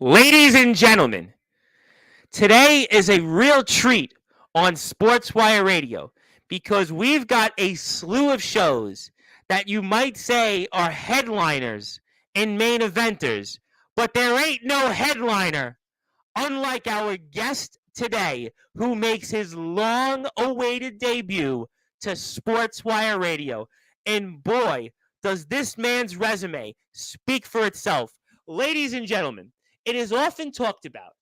Ladies and gentlemen, today is a real treat on Sportswire Radio because we've got a slew of shows that you might say are headliners and main eventers, but there ain't no headliner, unlike our guest today, who makes his long awaited debut to Sportswire Radio. And boy, does this man's resume speak for itself. Ladies and gentlemen, it is often talked about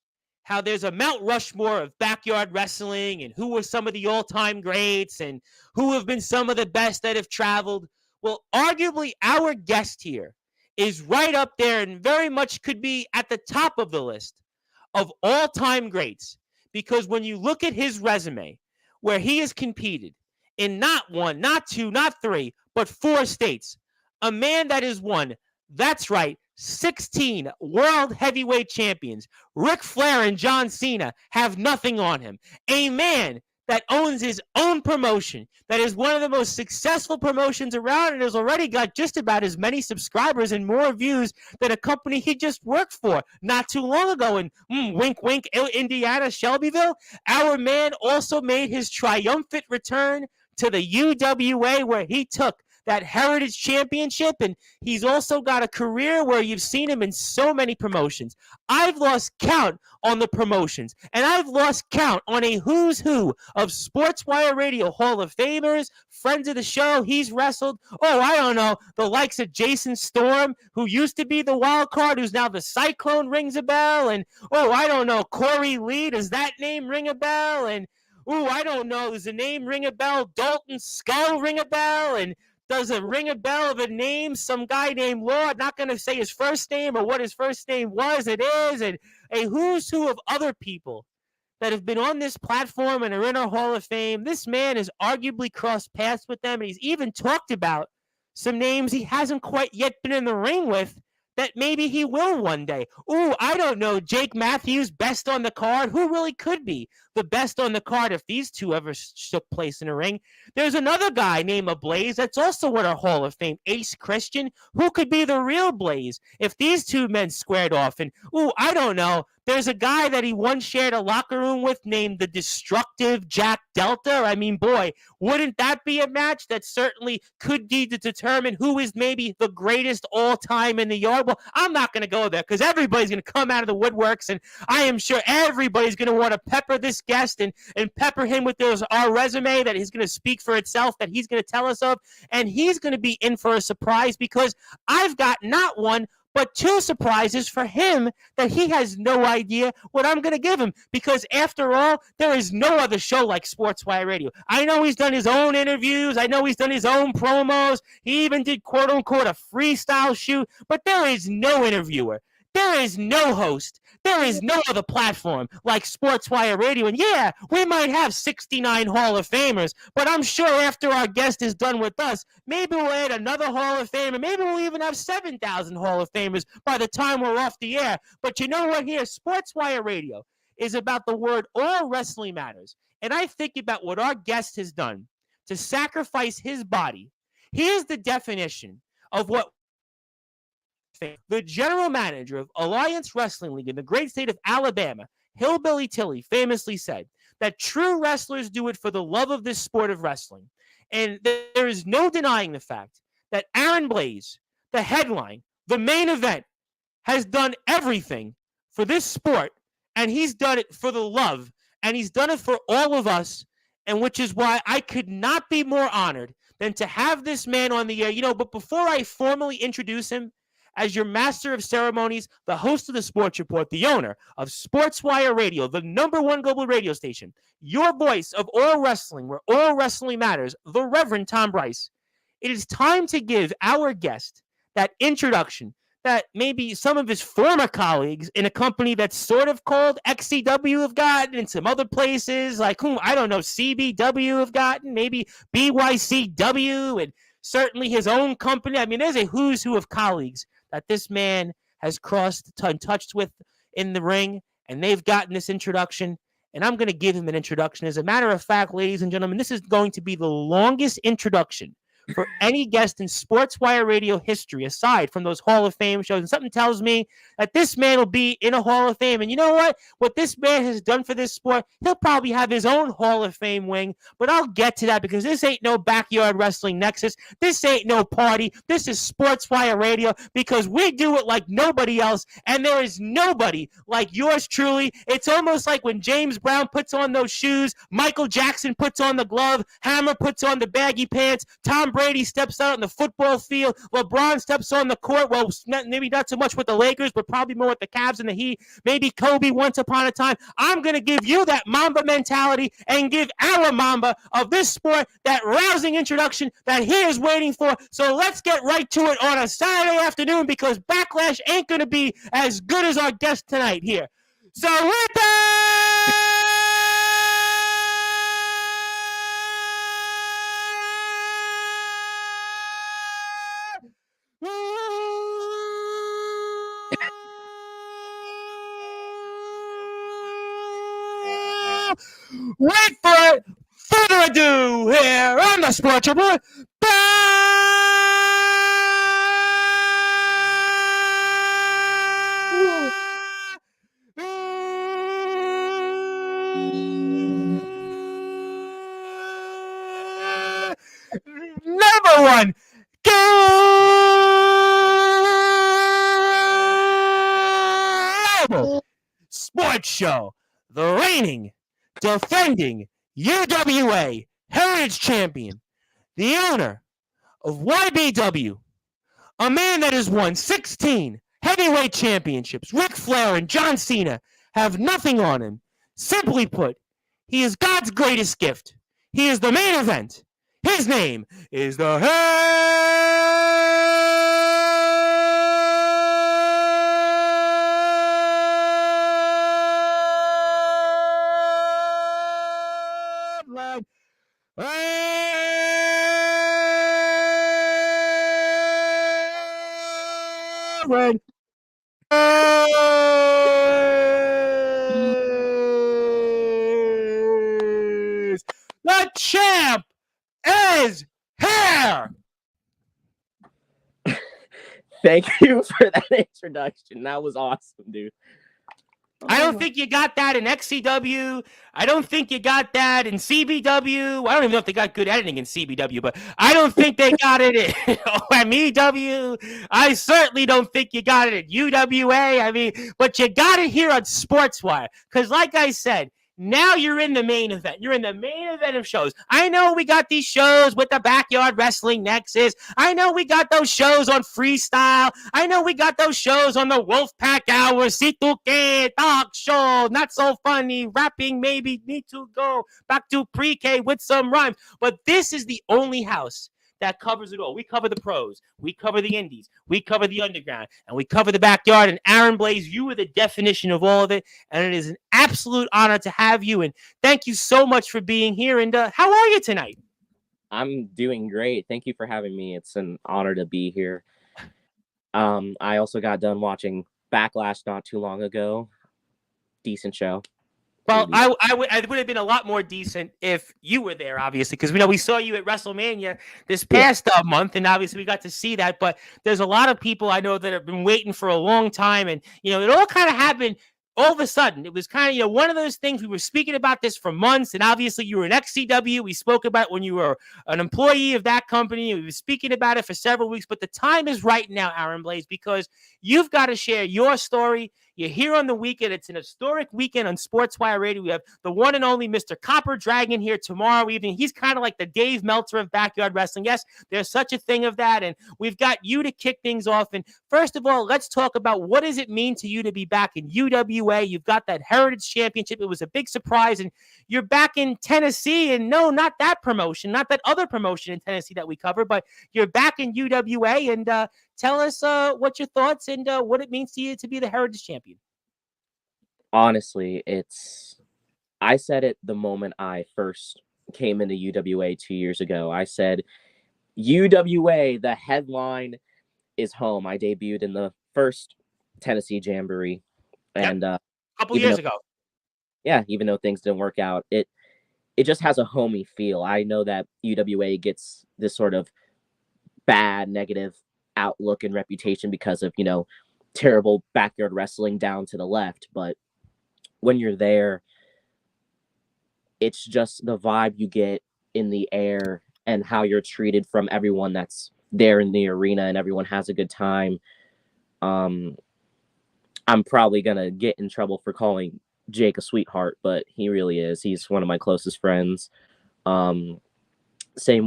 how there's a Mount Rushmore of backyard wrestling and who were some of the all time greats and who have been some of the best that have traveled. Well, arguably, our guest here is right up there and very much could be at the top of the list of all time greats. Because when you look at his resume, where he has competed in not one, not two, not three, but four states, a man that has won, that's right, 16 world heavyweight champions. Ric Flair and John Cena have nothing on him. A man that owns his own promotion, that is one of the most successful promotions around, and has already got just about as many subscribers and more views than a company he just worked for not too long ago in wink, wink, Indiana, Shelbyville. Our man also made his triumphant return to the UWA, where he took that Heritage Championship, and he's also got a career where you've seen him in so many promotions. I've lost count on the promotions, and I've lost count on a who's who of Sportswire Radio Hall of Famers, friends of the show he's wrestled. Oh, I don't know, the likes of Jason Storm, who used to be the wild card, who's now the Cyclone, rings a bell, and oh, I don't know, Corey Lee, does that name ring a bell? And ooh, I don't know, does the name ring a bell? Dalton Skull ring a bell? And does it ring a bell of a name? Some guy named Lord, not going to say his first name or what his first name was. It is. And a who's who of other people that have been on this platform and are in our Hall of Fame. This man has arguably crossed paths with them. And he's even talked about some names he hasn't quite yet been in the ring with that maybe he will one day. Ooh, I don't know. Jake Matthews, best on the card. Who really could be the best on the card if these two ever took place in a ring? There's another guy named Blaze that's also in our Hall of Fame, Ace Christian. Who could be the real Blaze if these two men squared off? And ooh, I don't know. There's a guy that he once shared a locker room with named the Destructive Jack Delta. I mean, boy, wouldn't that be a match that certainly could be to determine who is maybe the greatest all time in the yard? Well, I'm not going to go there because everybody's going to come out of the woodworks, and I am sure everybody's going to want to pepper this guest and pepper him with our resume that he's going to speak for itself, that he's going to tell us of, and he's going to be in for a surprise because I've got not one, but two surprises for him that he has no idea what I'm going to give him. Because after all, there is no other show like Sportswire Radio. I know he's done his own interviews. I know he's done his own promos. He even did, quote unquote, a freestyle shoot. But there is no interviewer. There is no host. There is no other platform like Sportswire Radio. And yeah, we might have 69 Hall of Famers, but I'm sure after our guest is done with us, maybe we'll add another Hall of Famer. Maybe we'll even have 7,000 Hall of Famers by the time we're off the air. But you know what here? Sportswire Radio is about the word all wrestling matters. And I think about what our guest has done to sacrifice his body. Here's the definition of what the general manager of Alliance Wrestling League in the great state of Alabama, Hillbilly Tilly, famously said that true wrestlers do it for the love of this sport of wrestling. And there is no denying the fact that Aaron Blaze, the headline, the main event, has done everything for this sport, and he's done it for the love, and he's done it for all of us, and which is why I could not be more honored than to have this man on the air. But before I formally introduce him, as your master of ceremonies, the host of the Sports Report, the owner of Sportswire Radio, the #1 global radio station, your voice of all wrestling, where all wrestling matters, the Reverend Tom Bryce. It is time to give our guest that introduction that maybe some of his former colleagues in a company that's sort of called XCW have gotten, and some other places like, I don't know, CBW have gotten, maybe BYCW, and certainly his own company. I mean, there's a who's who of colleagues that this man has crossed and touched with in the ring, and they've gotten this introduction, and I'm going to give him an introduction. As a matter of fact, ladies and gentlemen, this is going to be the longest introduction for any guest in Sportswire radio history, aside from those Hall of Fame shows. And something tells me that this man will be in a Hall of Fame. And you know what? What this man has done for this sport, he'll probably have his own Hall of Fame wing. But I'll get to that because this ain't no backyard wrestling nexus. This ain't no party. This is Sportswire radio because we do it like nobody else. And there is nobody like yours truly. It's almost like when James Brown puts on those shoes, Michael Jackson puts on the glove, Hammer puts on the baggy pants, Tom Brady steps out on the football field, LeBron steps on the court. Well, maybe not so much with the Lakers, but probably more with the Cavs and the Heat. Maybe Kobe once upon a time. I'm going to give you that Mamba mentality and give our Mamba of this sport that rousing introduction that he is waiting for. So let's get right to it on a Saturday afternoon because Backlash ain't going to be as good as our guest tonight here. So with that, wait for it. Further ado, here on the Sports Report. Number one, global sports show, the reigning, defending UWA Heritage Champion, the owner of YBW, a man that has won 16 heavyweight championships. Ric Flair and John Cena have nothing on him. Simply put, he is God's greatest gift. He is the main event. His name is the Headline. The champ is here. Thank you for that introduction. That was awesome, dude. I don't think you got that in XCW. I don't think you got that in CBW. I don't even know if they got good editing in CBW, but I don't think they got it in OMEW. I certainly don't think you got it at UWA. I mean, but you got it here on Sportswire. Because like I said, now you're in the main event. You're in the main event of shows. I know we got these shows with the Backyard Wrestling Nexus. I know we got those shows on Freestyle. I know we got those shows on the Wolfpack Hour, Si Tu Que, Talk Show, Not So Funny, Rapping Maybe, Need to Go back to pre-K with some rhymes. But this is the only house that covers it all. We cover the pros, we cover the indies, we cover the underground, and we cover the backyard. And Aaron Blaze, you are the definition of all of it, and it is an absolute honor to have you. And thank you so much for being here. And how are you tonight? I'm doing great. Thank you for having me. It's an honor to be here. I also got done watching Backlash not too long ago. Decent show. Well, I would have been a lot more decent if you were there, obviously, because we saw you at WrestleMania this past month, and obviously we got to see that. But there's a lot of people I know that have been waiting for a long time, and it all kind of happened all of a sudden. It was kind of one of those things. We were speaking about this for months, and obviously you were in XCW. We spoke about when you were an employee of that company. We were speaking about it for several weeks, but the time is right now, Aaron Blaze, because you've got to share your story. You're here on the weekend. It's an historic weekend on Sportswire Radio. We have the one and only Mr. Copper Dragon here tomorrow evening. He's kind of like the Dave Meltzer of backyard wrestling. Yes, there's such a thing of that. And we've got you to kick things off. And first of all, let's talk about what does it mean to you to be back in UWA? You've got that Heritage Championship. It was a big surprise. And you're back in Tennessee. And no, not that promotion, not that other promotion in Tennessee that we cover, but you're back in UWA. And tell us what your thoughts and what it means to you to be the Heritage Champion. Honestly, I said it the moment I first came into UWA 2 years ago. I said, UWA, the headline is home. I debuted in the first Tennessee Jamboree. And a couple years ago. Yeah, even though things didn't work out, it just has a homey feel. I know that UWA gets this sort of bad, negative outlook and reputation because of, terrible backyard wrestling down to the left. But when you're there, it's just the vibe you get in the air and how you're treated from everyone that's there in the arena, and everyone has a good time. Um, I'm probably going to get in trouble for calling Jake a sweetheart, but he really is. He's one of my closest friends. Same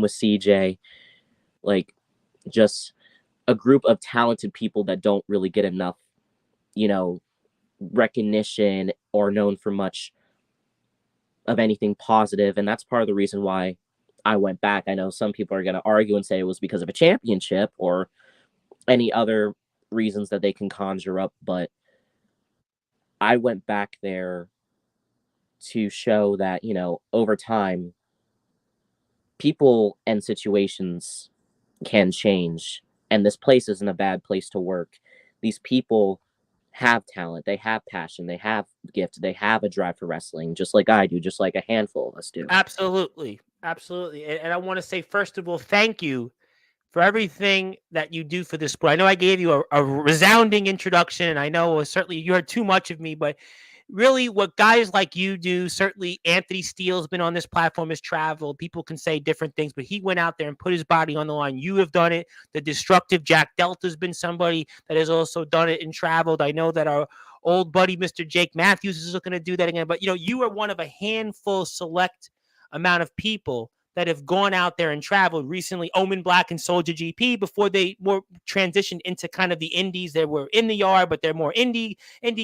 with CJ. Like, just a group of talented people that don't really get enough, you know, recognition or known for much of anything positive. And that's part of the reason why I went back. I know some people are going to argue and say it was because of a championship or any other reasons that they can conjure up, but I went back there to show that, over time, people and situations can change. And this place isn't a bad place to work. These people have talent, they have passion, they have gift, they have a drive for wrestling, just like I do, just like a handful of us do. Absolutely. Absolutely. And I want to say, first of all, thank you for everything that you do for this sport. I know I gave you a resounding introduction, and I know certainly you heard too much of me, but really what guys like you do, certainly Anthony Steele's been on this platform, has traveled. People can say different things, but he went out there and put his body on the line. You have done it. The destructive Jack Delta's been somebody that has also done it and traveled. I know that our old buddy, Mr. Jake Matthews, is looking to do that again. But, you are one of a handful select amount of people that have gone out there and traveled recently. Omen Black and Soldier GP, before they more transitioned into kind of the indies. They were in the yard, but they're more indie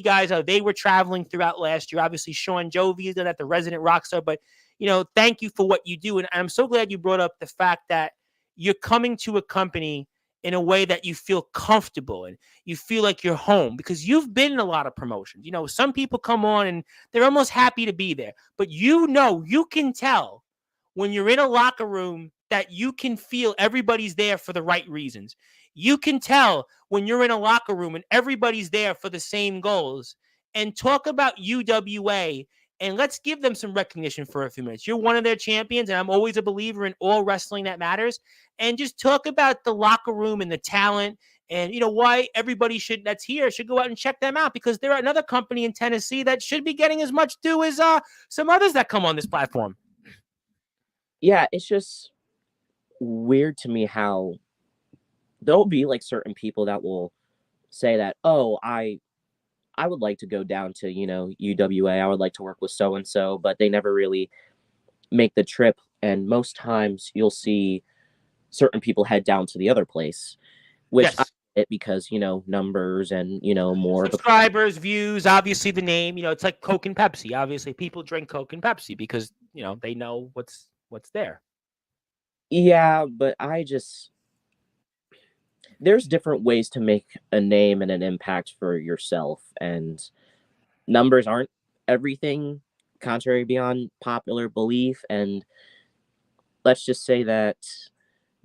guys. They were traveling throughout last year. Obviously, Sean Jovi is at the resident rock star. But, thank you for what you do. And I'm so glad you brought up the fact that you're coming to a company in a way that you feel comfortable and you feel like you're home, because you've been in a lot of promotions. Some people come on and they're almost happy to be there, but you can tell when you're in a locker room that you can feel everybody's there for the right reasons. You can tell when you're in a locker room and everybody's there for the same goals. And talk about UWA, and let's give them some recognition for a few minutes. You're one of their champions, and I'm always a believer in all wrestling that matters. And just talk about the locker room and the talent, and why everybody that's here should go out and check them out, because they're another company in Tennessee that should be getting as much due as some others that come on this platform. Yeah, it's just weird to me how there'll be like certain people that will say that, oh, I would like to go down to, UWA. I would like to work with so and so, but they never really make the trip. And most times you'll see certain people head down to the other place, which Yes. I get because, numbers and, more subscribers, views, obviously the name, it's like Coke and Pepsi. Obviously people drink Coke and Pepsi because, they know what's there. Yeah, but there's different ways to make a name and an impact for yourself, and numbers aren't everything, contrary beyond popular belief. And let's just say that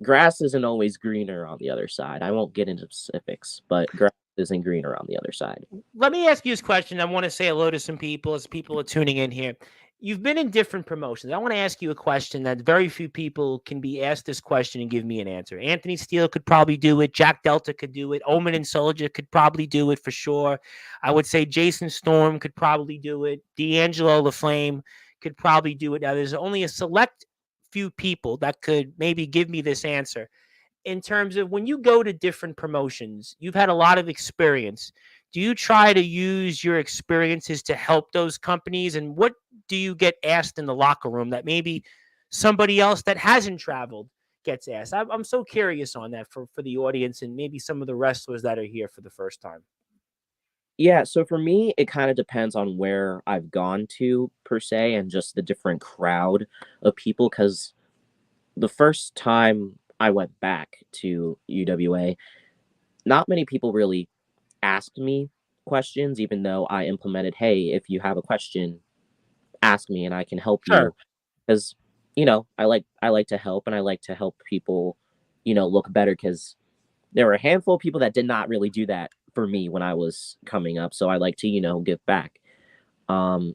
grass isn't always greener on the other side. I won't get into specifics, but grass isn't greener on the other side. Let me ask you this question. I want to say hello to some people as people are tuning in here. You've been in different promotions. I want to ask you a question that very few people can be asked this question and give me an answer. Anthony Steele could probably do it. Jack Delta could do it. Omen and Soldier could probably do it for sure. I would say Jason Storm could probably do it. D'Angelo LaFlame could probably do it. Now, there's only a select few people that could maybe give me this answer. In terms of when you go to different promotions, you've had a lot of experience. Do you try to use your experiences to help those companies? And what do you get asked in the locker room that maybe somebody else that hasn't traveled gets asked? I'm so curious on that for the audience and maybe some of the wrestlers that are here for the first time. Yeah, so for me, it kind of depends on where I've gone to, per se, and just the different crowd of people. Because the first time I went back to UWA, not many people really asked me questions, even though I implemented, hey, if you have a question, ask me and I can help Sure. you. Because, I like to help, and I like to help people, look better, because there were a handful of people that did not really do that for me when I was coming up. So I like to, give back. But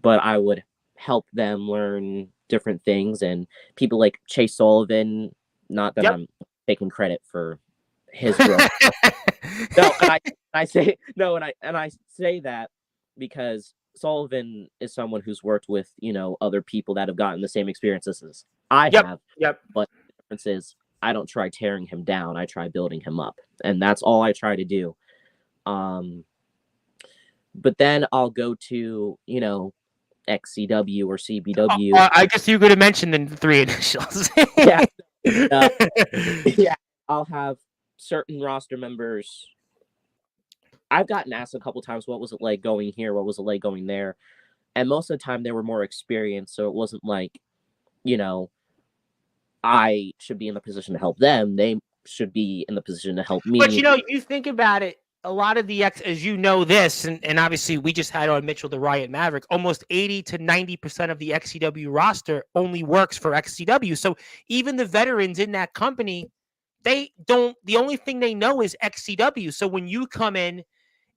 I would help them learn different things, and people like Chase Sullivan, not that Yep. I'm taking credit for his growth. No, and I say no, and I say that because Sullivan is someone who's worked with, other people that have gotten the same experiences as I Yep. have. Yep. But the difference is I don't try tearing him down. I try building him up. And that's all I try to do. But then I'll go to, XCW or CBW. I guess you could have mentioned the 3 initials. Yeah. Yeah. I'll have certain roster members. I've gotten asked a couple times, what was it like going here? What was it like going there? And most of the time they were more experienced. So it wasn't like, I should be in the position to help them. They should be in the position to help me. But, you think about it, a lot of the as you know this, and obviously we just had on Mitchell the Riot Maverick, almost 80 to 90% of the XCW roster only works for XCW. So even the veterans in that company, the only thing they know is XCW. So when you come in,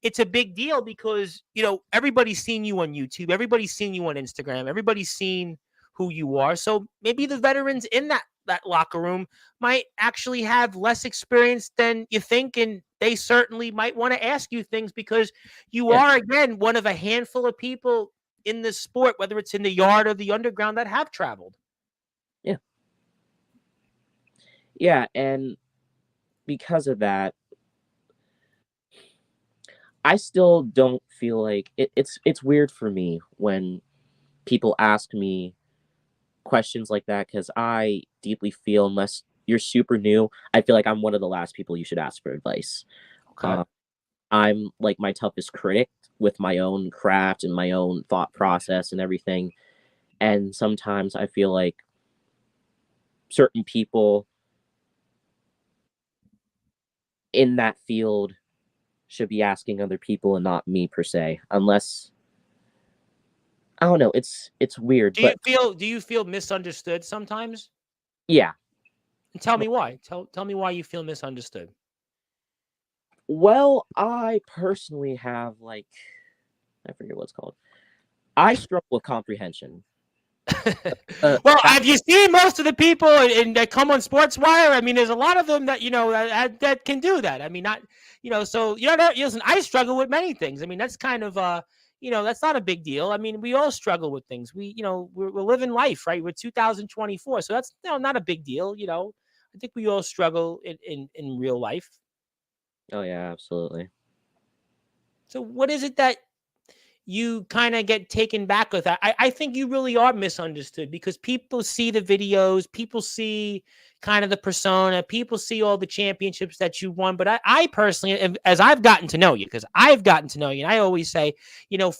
it's a big deal because, everybody's seen you on YouTube. Everybody's seen you on Instagram. Everybody's seen who you are. So maybe the veterans in that locker room might actually have less experience than you think. And they certainly might want to ask you things because you are, again, one of a handful of people in this sport, whether it's in the yard or the underground, that have traveled. Yeah. Yeah. And because of that, I still don't feel like it's weird for me when people ask me questions like that, because I deeply feel, unless you're super new, I feel like I'm one of the last people you should ask for advice. Okay. I'm like my toughest critic with my own craft and my own thought process and everything. And sometimes I feel like certain people in that field should be asking other people and not me per se, unless, I don't know, it's weird. Do you feel misunderstood sometimes? Yeah. And tell me why. Tell me why you feel misunderstood. Well, I personally have, I forget what it's called. I struggle with comprehension. Well, have you seen most of the people that come on Sportswire? I mean, there's a lot of them that that can do that. I mean, not so listen. I struggle with many things. I mean, that's kind of that's not a big deal. I mean, we all struggle with things. We're living life, right? We're 2024, so that's not a big deal. I think we all struggle in real life. Oh yeah, absolutely. So what is it that you kind of get taken back with? I think you really are misunderstood because people see the videos, people see kind of the persona, people see all the championships that you won. But I personally, as I've gotten to know you, because I've gotten to know you, and I always say,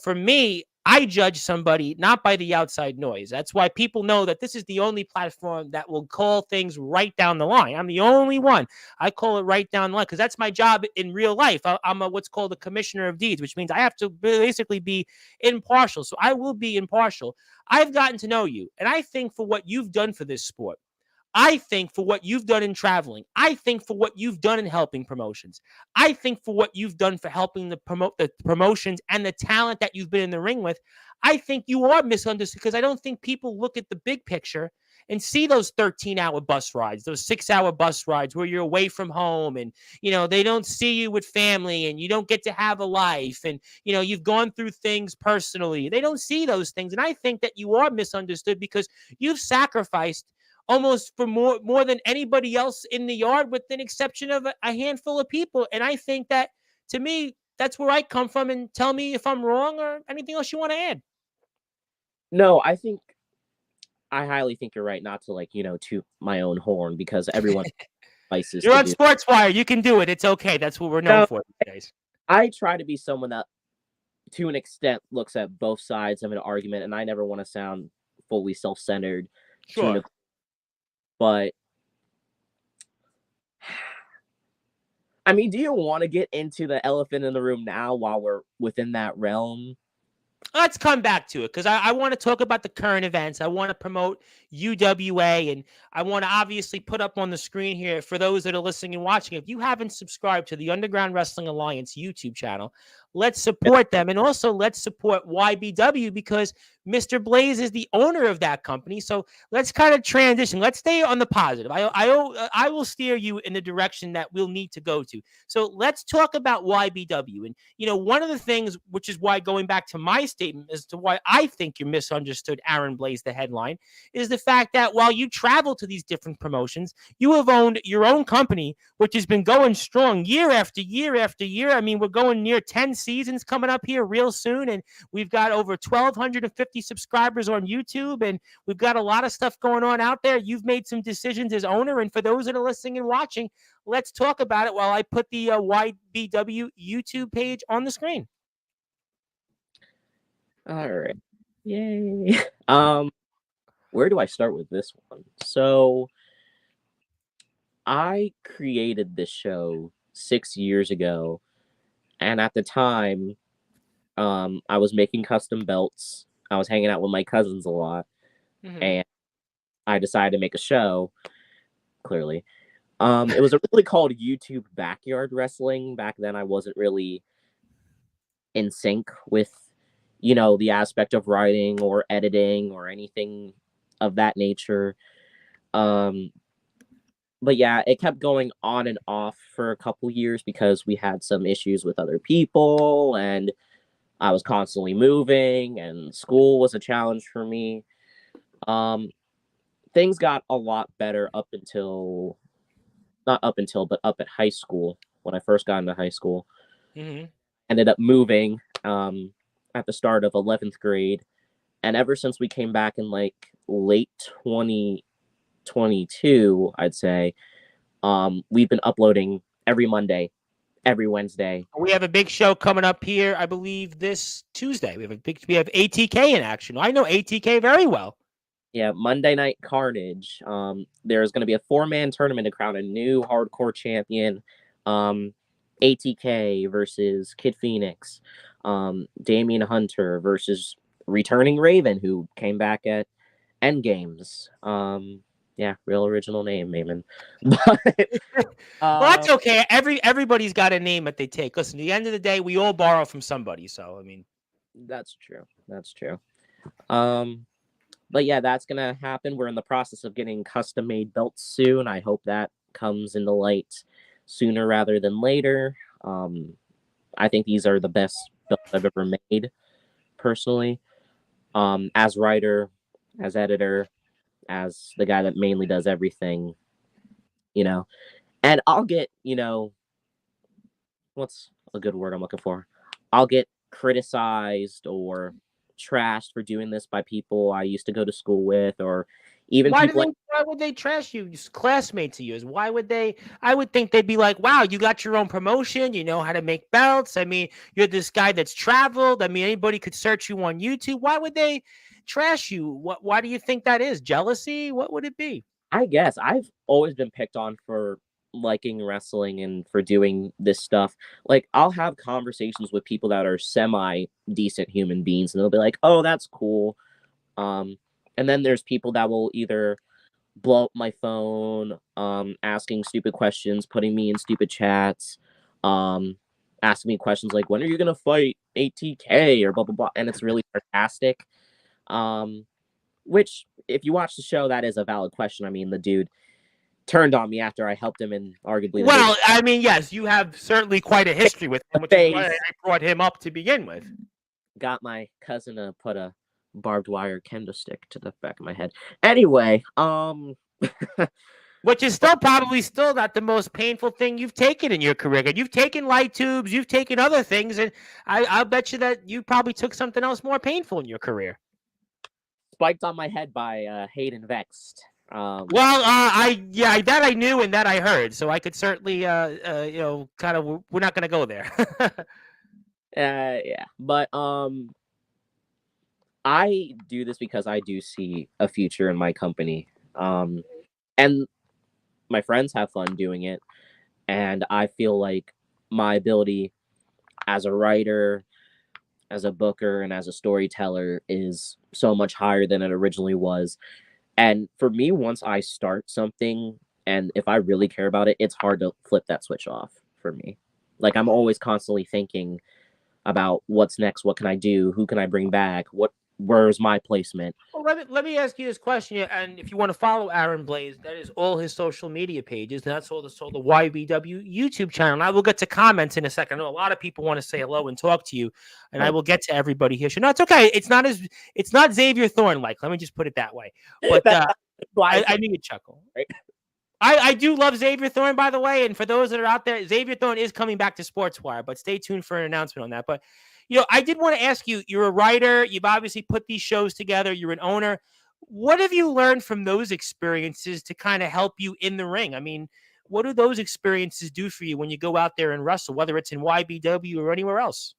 for me, I judge somebody not by the outside noise. That's why people know that this is the only platform that will call things right down the line. I'm the only one. I call it right down the line because that's my job in real life. I'm what's called a commissioner of deeds, which means I have to basically be impartial. So I will be impartial. I've gotten to know you, and I think for what you've done for this sport, I think for what you've done in traveling, I think for what you've done in helping promotions, I think for what you've done for helping the promotions and the talent that you've been in the ring with, I think you are misunderstood because I don't think people look at the big picture and see those 13-hour bus rides, those 6-hour bus rides where you're away from home and, they don't see you with family and you don't get to have a life and, you've gone through things personally. They don't see those things. And I think that you are misunderstood because you've sacrificed almost for more than anybody else in the yard, with an exception of a handful of people. And I think that, to me, that's where I come from. And tell me if I'm wrong or anything else you want to add. No, I highly think you're right not to toot my own horn, because everyone vices. You're on Sportswire. You can do it. It's okay. That's what we're known for these days. I try to be someone that, to an extent, looks at both sides of an argument, and I never want to sound fully self-centered. Sure. But I mean, do you want to get into the elephant in the room now while we're within that realm? Let's come back to it because I want to talk about the current events. I want to promote UWA, and I want to obviously put up on the screen here for those that are listening and watching. If you haven't subscribed to the Underground Wrestling Alliance YouTube channel, Let's support them. And also let's support YBW because Mr. Blaze is the owner of that company. So let's kind of transition. Let's stay on the positive. I will steer you in the direction that we'll need to go to. So let's talk about YBW. And, one of the things, which is why going back to my statement as to why I think you misunderstood Aaron Blaze, the headline, is the fact that while you travel to these different promotions, you have owned your own company, which has been going strong year after year after year. I mean, we're going near 10 seasons coming up here real soon, and we've got over 1,250 subscribers on YouTube, and we've got a lot of stuff going on out there. You've made some decisions as owner, and for those that are listening and watching, let's talk about it while I put the YBW YouTube page on the screen. All right. Yay. Where do I start with this one? So I created this show 6 years ago, and at the time, I was making custom belts. I was hanging out with my cousins a lot, and I decided to make a show. Clearly, it was originally called YouTube Backyard Wrestling. Back then, I wasn't really in sync with, the aspect of writing or editing or anything of that nature. But yeah, it kept going on and off for a couple years because we had some issues with other people, and I was constantly moving, and school was a challenge for me. Things got a lot better up at high school. When I first got into high school, ended up moving at the start of 11th grade, and ever since we came back in like late 2022, I'd say, we've been uploading every Monday, every Wednesday. We have a big show coming up here, I believe, this Tuesday. We have ATK in action. I know ATK very well. Yeah, Monday Night Carnage. There's going to be a 4-man tournament to crown a new hardcore champion. ATK versus Kid Phoenix. Damian Hunter versus returning Raven, who came back at Endgames. Yeah, real original name, Maimon. But well, that's okay. Everybody's got a name that they take. Listen, at the end of the day, we all borrow from somebody. So, I mean, that's true. But yeah, that's gonna happen. We're in the process of getting custom-made belts soon. I hope that comes into light sooner rather than later. I think these are the best belts I've ever made, personally. As writer, as editor, as the guy that mainly does everything, and I'll get, what's a good word I'm looking for? I'll get criticized or trashed for doing this by people I used to go to school with, or even why people. Why would they trash you? Classmates of yours. Why would they? I would think they'd be like, "Wow, you got your own promotion. You know how to make belts. I mean, you're this guy that's traveled. I mean, anybody could search you on YouTube. Why would they trash you? Why do you think that is? Jealousy? What would it be? I guess I've always been picked on for liking wrestling and for doing this stuff. Like, I'll have conversations with people that are semi decent human beings, and they'll be like, "Oh, that's cool." And then there's people that will either blow up my phone, asking stupid questions, putting me in stupid chats, asking me questions like, "When are you gonna fight ATK?" or blah blah blah, and it's really sarcastic. Which, if you watch the show, that is a valid question. I mean, the dude turned on me after I helped him in arguably. Well, I mean, yes, you have certainly quite a history with him, which is why I brought him up to begin with. Got my cousin to put a barbed wire kendo stick to the back of my head. Anyway, which is still probably not the most painful thing you've taken in your career. You've taken light tubes, you've taken other things, and I'll bet you that you probably took something else more painful in your career. Spiked on my head by Hayden Vexed. That I knew and that I heard, so I could certainly, kind of. We're not going to go there. Yeah, but I do this because I do see a future in my company, and my friends have fun doing it, and I feel like my ability as a writer, as a booker, and as a storyteller is so much higher than it originally was. And for me, once I start something, and if I really care about it, it's hard to flip that switch off for me. Like, I'm always constantly thinking, about what's next, what can I do, who can I bring back, where's my placement. Well, let me ask you this question, and if you want to follow Aaron Blaze, that is all his social media pages. That's all the YBW YouTube channel. And I will get to comments in a second. I know a lot of people want to say hello and talk to you, and I will get to everybody here. So no, it's okay. It's not Xavier Thorne like. Let me just put it that way. But I knew you'd chuckle. Right? I do love Xavier Thorne, by the way. And for those that are out there, Xavier Thorne is coming back to Sportswire, but stay tuned for an announcement on that. But, I did want to ask you, you're a writer. You've obviously put these shows together. You're an owner. What have you learned from those experiences to kind of help you in the ring? I mean, what do those experiences do for you when you go out there and wrestle, whether it's in YBW or anywhere else?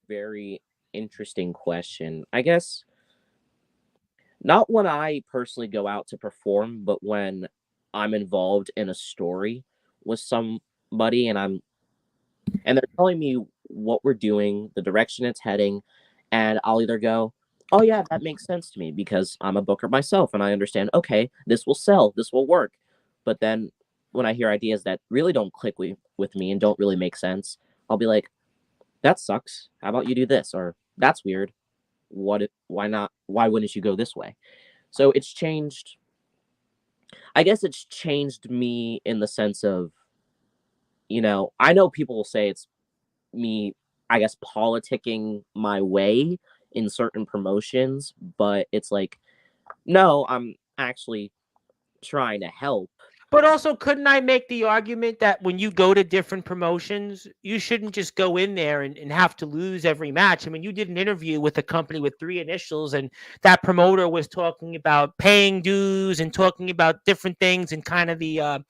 Very interesting question. I guess not when I personally go out to perform, but when I'm involved in a story with somebody and they're telling me what we're doing, the direction it's heading, and I'll either go, oh yeah, that makes sense to me because I'm a booker myself and I understand, okay, this will sell, this will work. But then when I hear ideas that really don't click with me and don't really make sense, I'll be like, that sucks. How about you do this? Or that's weird. Why not? Why wouldn't you go this way? So it's changed. I guess it's changed me in the sense of, I know people will say it's me, I guess, politicking my way in certain promotions, but it's like, no, I'm actually trying to help. But also, couldn't I make the argument that when you go to different promotions, you shouldn't just go in there and have to lose every match? I mean, you did an interview with a company with 3 initials, and that promoter was talking about paying dues and talking about different things and kind of the,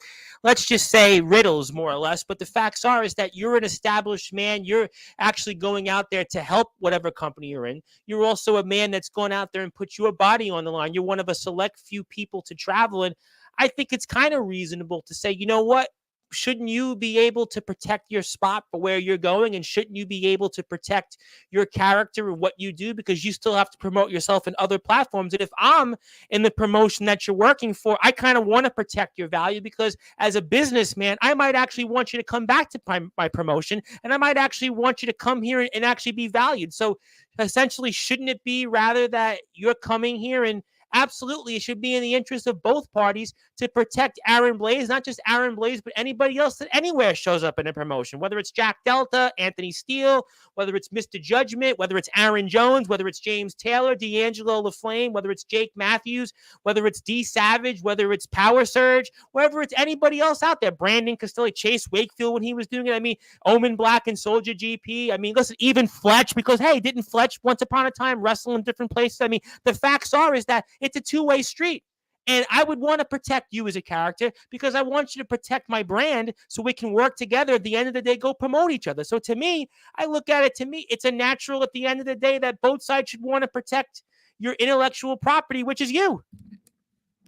let's just say, riddles, more or less. But the facts are is that you're an established man. You're actually going out there to help whatever company you're in. You're also a man that's gone out there and put your body on the line. You're one of a select few people to travel. And I think it's kind of reasonable to say, you know what? Shouldn't you be able to protect your spot for where you're going? And shouldn't you be able to protect your character and what you do? Because you still have to promote yourself in other platforms. And if I'm in the promotion that you're working for, I kind of want to protect your value because as a businessman, I might actually want you to come back to my promotion. And I might actually want you to come here and actually be valued. So essentially, shouldn't it be rather that you're coming here and absolutely, it should be in the interest of both parties to protect Aaron Blaze, not just Aaron Blaze, but anybody else that anywhere shows up in a promotion, whether it's Jack Delta, Anthony Steele, whether it's Mr. Judgment, whether it's Aaron Jones, whether it's James Taylor, D'Angelo LaFlame, whether it's Jake Matthews, whether it's D Savage, whether it's Power Surge, whether it's anybody else out there, Brandon Castelli, Chase Wakefield when he was doing it. I mean, Omen Black and Soldier GP. I mean, listen, even Fletch, because, hey, didn't Fletch once upon a time wrestle in different places? I mean, the facts are is that it's a two-way street. And I would want to protect you as a character because I want you to protect my brand so we can work together at the end of the day, go promote each other. So to me, I look at it, to me, it's a natural at the end of the day that both sides should want to protect your intellectual property, which is you.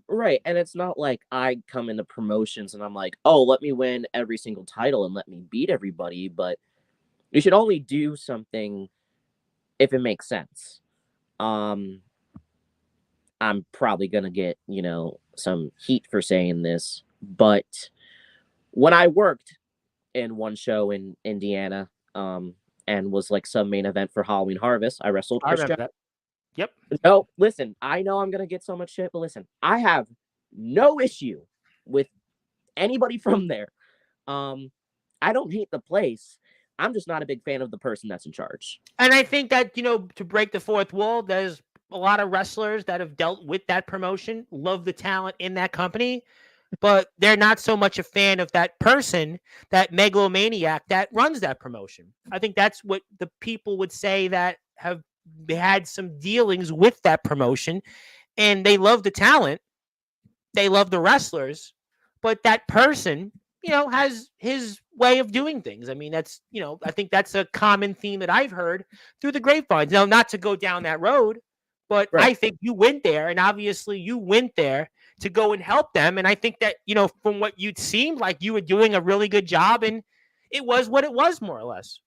Right. And it's not like I come into promotions and I'm like, oh, let me win every single title and let me beat everybody. But you should only do something if it makes sense. I'm probably going to get, some heat for saying this, but when I worked in one show in Indiana, and was like some main event for Halloween Harvest, I wrestled Chris Jericho. Yep. No, listen, I know I'm going to get so much shit, but listen, I have no issue with anybody from there. I don't hate the place. I'm just not a big fan of the person that's in charge. And I think that, to break the fourth wall, there's a lot of wrestlers that have dealt with that promotion, love the talent in that company, but they're not so much a fan of that person, that megalomaniac that runs that promotion. I think that's what the people would say that have had some dealings with that promotion, and they love the talent, they love the wrestlers, but that person, has his way of doing things. I mean, that's, I think that's a common theme that I've heard through the grapevines. Now, not to go down that road, but right. I think you went there, and obviously you went there to go and help them. And I think that, from what you'd seemed like you were doing a really good job, and it was what it was, more or less.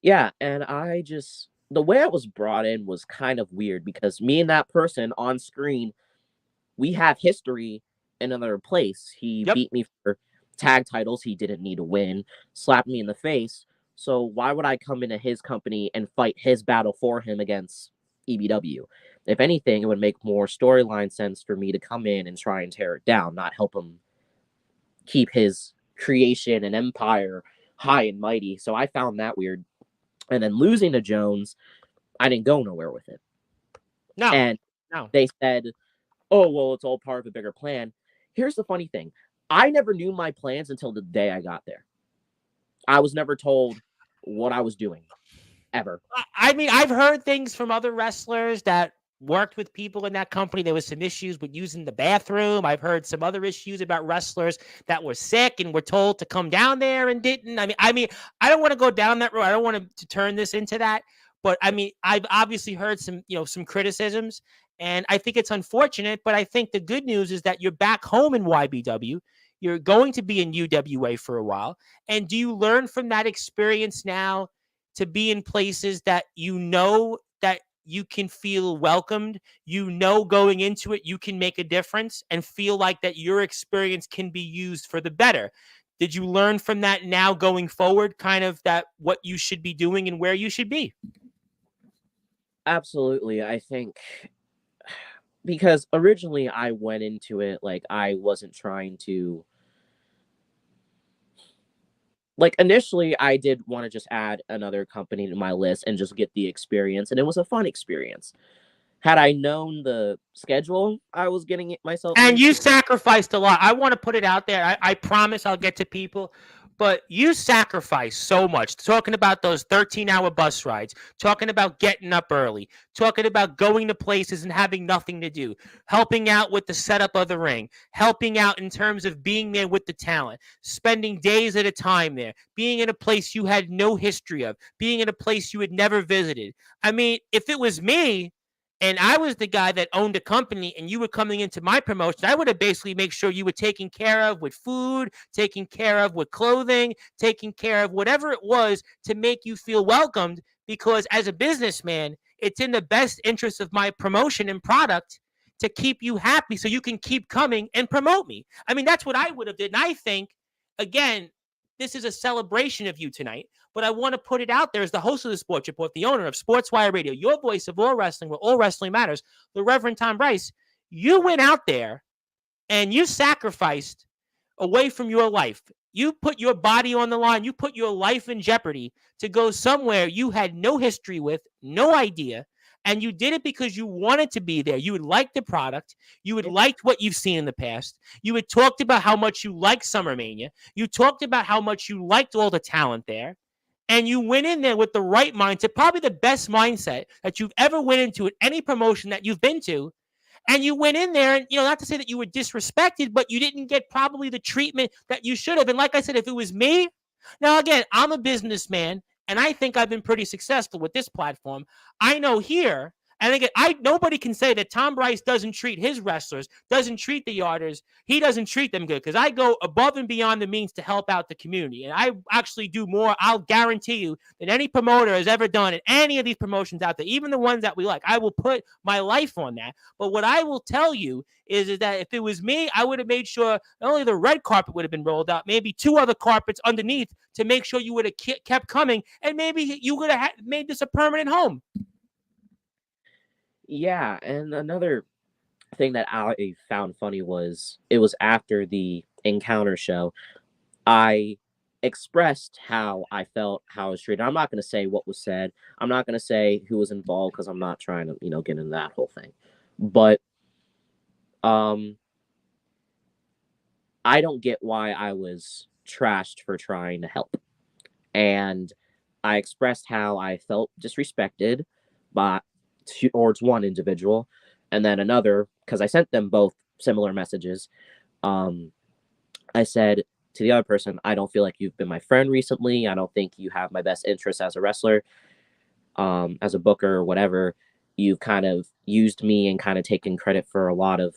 Yeah, and the way I was brought in was kind of weird because me and that person on screen, we have history in another place. He beat me for tag titles he didn't need to win, slapped me in the face. So why would I come into his company and fight his battle for him against EBW? If anything, it would make more storyline sense for me to come in and try and tear it down, not help him keep his creation and empire high and mighty. So I found that weird. And then losing to Jones, I didn't go nowhere with it. No. And they said, oh, well, it's all part of a bigger plan. Here's the funny thing. I never knew my plans until the day I got there. I was never told what I was doing, ever. I mean, I've heard things from other wrestlers that worked with people in that company. There was some issues with using the bathroom. I've heard some other issues about wrestlers that were sick and were told to come down there and didn't. I mean, I don't want to go down that road. I don't want to turn this into that. But I mean, I've obviously heard some criticisms, and I think it's unfortunate. But I think the good news is that you're back home in YBW. You're going to be in UWA for a while. And do you learn from that experience now to be in places that you know that you can feel welcomed, going into it, you can make a difference and feel like that your experience can be used for the better? Did you learn from that now going forward, kind of that what you should be doing and where you should be? Absolutely. I think because originally I went into it like I wasn't trying to. Like initially, I did want to just add another company to my list and just get the experience, and it was a fun experience. Had I known the schedule I was getting it myself And into, you sacrificed a lot. I want to put it out there. I promise I'll get to people. But you sacrificed so much, talking about those 13-hour bus rides, talking about getting up early, talking about going to places and having nothing to do, helping out with the setup of the ring, helping out in terms of being there with the talent, spending days at a time there, being in a place you had no history of, being in a place you had never visited. I mean, if it was me, and I was the guy that owned a company and you were coming into my promotion, I would have basically made sure you were taken care of with food, taken care of with clothing, taken care of whatever it was to make you feel welcomed, because as a businessman, it's in the best interest of my promotion and product to keep you happy so you can keep coming and promote me. I mean, that's what I would have did. And I think, again, this is a celebration of you tonight, but I want to put it out there as the host of the Sports Report, the owner of Sportswire Radio, your voice of all wrestling, where all wrestling matters, the Reverend Tom Bryce. You went out there and you sacrificed away from your life. You put your body on the line. You put your life in jeopardy to go somewhere you had no history with, no idea. And you did it because you wanted to be there. You would like the product. You would liked what you've seen in the past. You had talked about how much you liked Summer Mania. You talked about how much you liked all the talent there. And you went in there with the right mindset, probably the best mindset that you've ever went into at any promotion that you've been to. And you went in there and, not to say that you were disrespected, but you didn't get probably the treatment that you should have. And like I said, if it was me, now again, I'm a businessman and I think I've been pretty successful with this platform. I know here, and again, nobody can say that Tom Bryce doesn't treat his wrestlers, doesn't treat the yarders. He doesn't treat them good, because I go above and beyond the means to help out the community. And I actually do more, I'll guarantee you, than any promoter has ever done in any of these promotions out there, even the ones that we like. I will put my life on that. But what I will tell you is that if it was me, I would have made sure not only the red carpet would have been rolled out, maybe 2 other carpets underneath to make sure you would have kept coming, and maybe you would have made this a permanent home. Yeah, and another thing that I found funny was it was after the Encounter show. I expressed how I felt, how I was treated. I'm not going to say what was said. I'm not going to say who was involved because I'm not trying to, get into that whole thing. But I don't get why I was trashed for trying to help. And I expressed how I felt disrespected towards one individual, and then another, because I sent them both similar messages. I said to the other person, I don't feel like you've been my friend recently. I don't think you have my best interest as a wrestler, as a booker or whatever. You've kind of used me and kind of taken credit for a lot of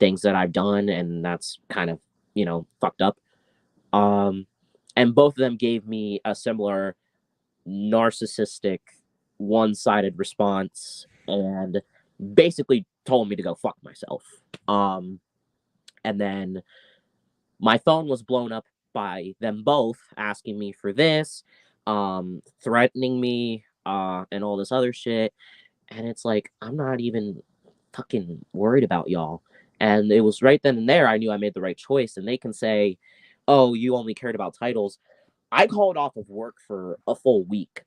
things that I've done, and that's kind of, fucked up. And both of them gave me a similar narcissistic, one-sided response and basically told me to go fuck myself. And then my phone was blown up by them both asking me for this, threatening me, and all this other shit. And it's like, I'm not even fucking worried about y'all. And it was right then and there I knew I made the right choice. And they can say, oh, you only cared about titles. I called off of work for a full week.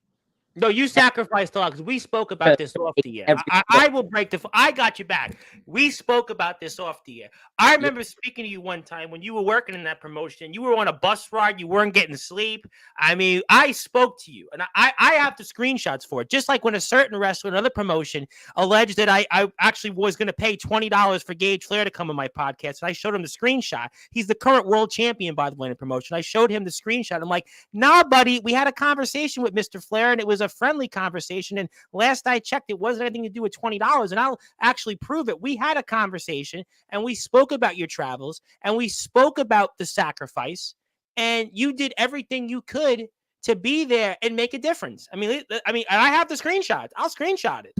No, you sacrificed a lot because we spoke about this off the air. I will break the. I got you back. We spoke about this off the air. I remember speaking to you one time when you were working in that promotion. You were on a bus ride. You weren't getting sleep. I mean, I spoke to you, and I have the screenshots for it. Just like when a certain wrestler, another promotion, alleged that I actually was going to pay $20 for Gage Flair to come on my podcast, and I showed him the screenshot. He's the current world champion, by the way, in the promotion. I showed him the screenshot. I'm like, nah, buddy, we had a conversation with Mr. Flair, and it was a friendly conversation. And last I checked, it wasn't anything to do with $20. And I'll actually prove it. We had a conversation and we spoke about your travels and we spoke about the sacrifice. And you did everything you could to be there and make a difference. I mean, I have the screenshots. I'll screenshot it.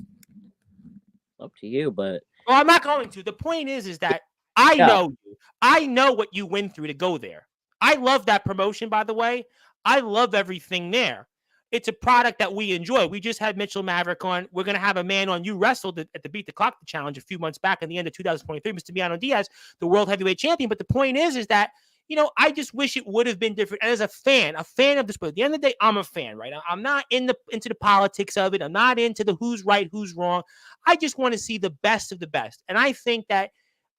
Up to you, but well, I'm not going to. The point is that I know you. I know what you went through to go there. I love that promotion, by the way. I love everything there. It's a product that we enjoy. We just had Mitchell Maverick on. We're going to have a man on. You wrestled at the Beat the Clock Challenge a few months back in the end of 2023, Mr. Miano Diaz, the world heavyweight champion. But the point is that, you know, I just wish it would have been different. And as a fan of the sport, at the end of the day, I'm a fan, right? I'm not into the politics of it. I'm not into the who's right, who's wrong. I just want to see the best of the best. And I think that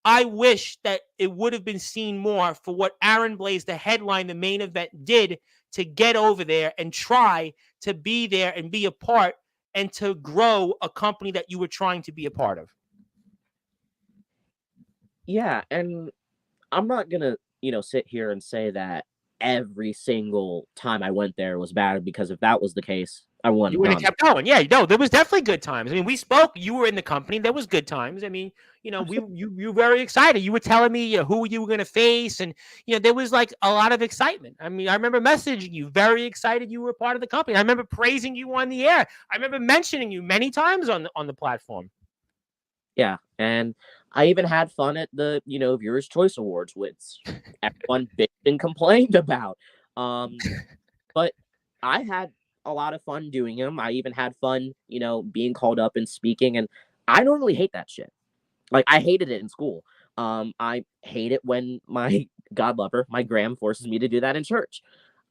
I wish that it would have been seen more for what Aaron Blaze, the headline, the main event, did to get over there and try to be there and be a part and to grow a company that you were trying to be a part of. Yeah, and I'm not going to, sit here and say that every single time I went there was bad, because if that was the case, I wouldn't. You would have kept going. Yeah, no, there was definitely good times. I mean, we spoke. You were in the company. There was good times. I mean, you were very excited. You were telling me who you were going to face, and there was like a lot of excitement. I mean, I remember messaging you, very excited you were part of the company. I remember praising you on the air. I remember mentioning you many times on the platform. Yeah, and I even had fun at the Viewers' Choice Awards, which everyone bitched and complained about. But I had a lot of fun doing them. I even had fun, being called up and speaking. And I normally hate that shit. Like, I hated it in school. I hate it when my God lover, my Graham, forces me to do that in church.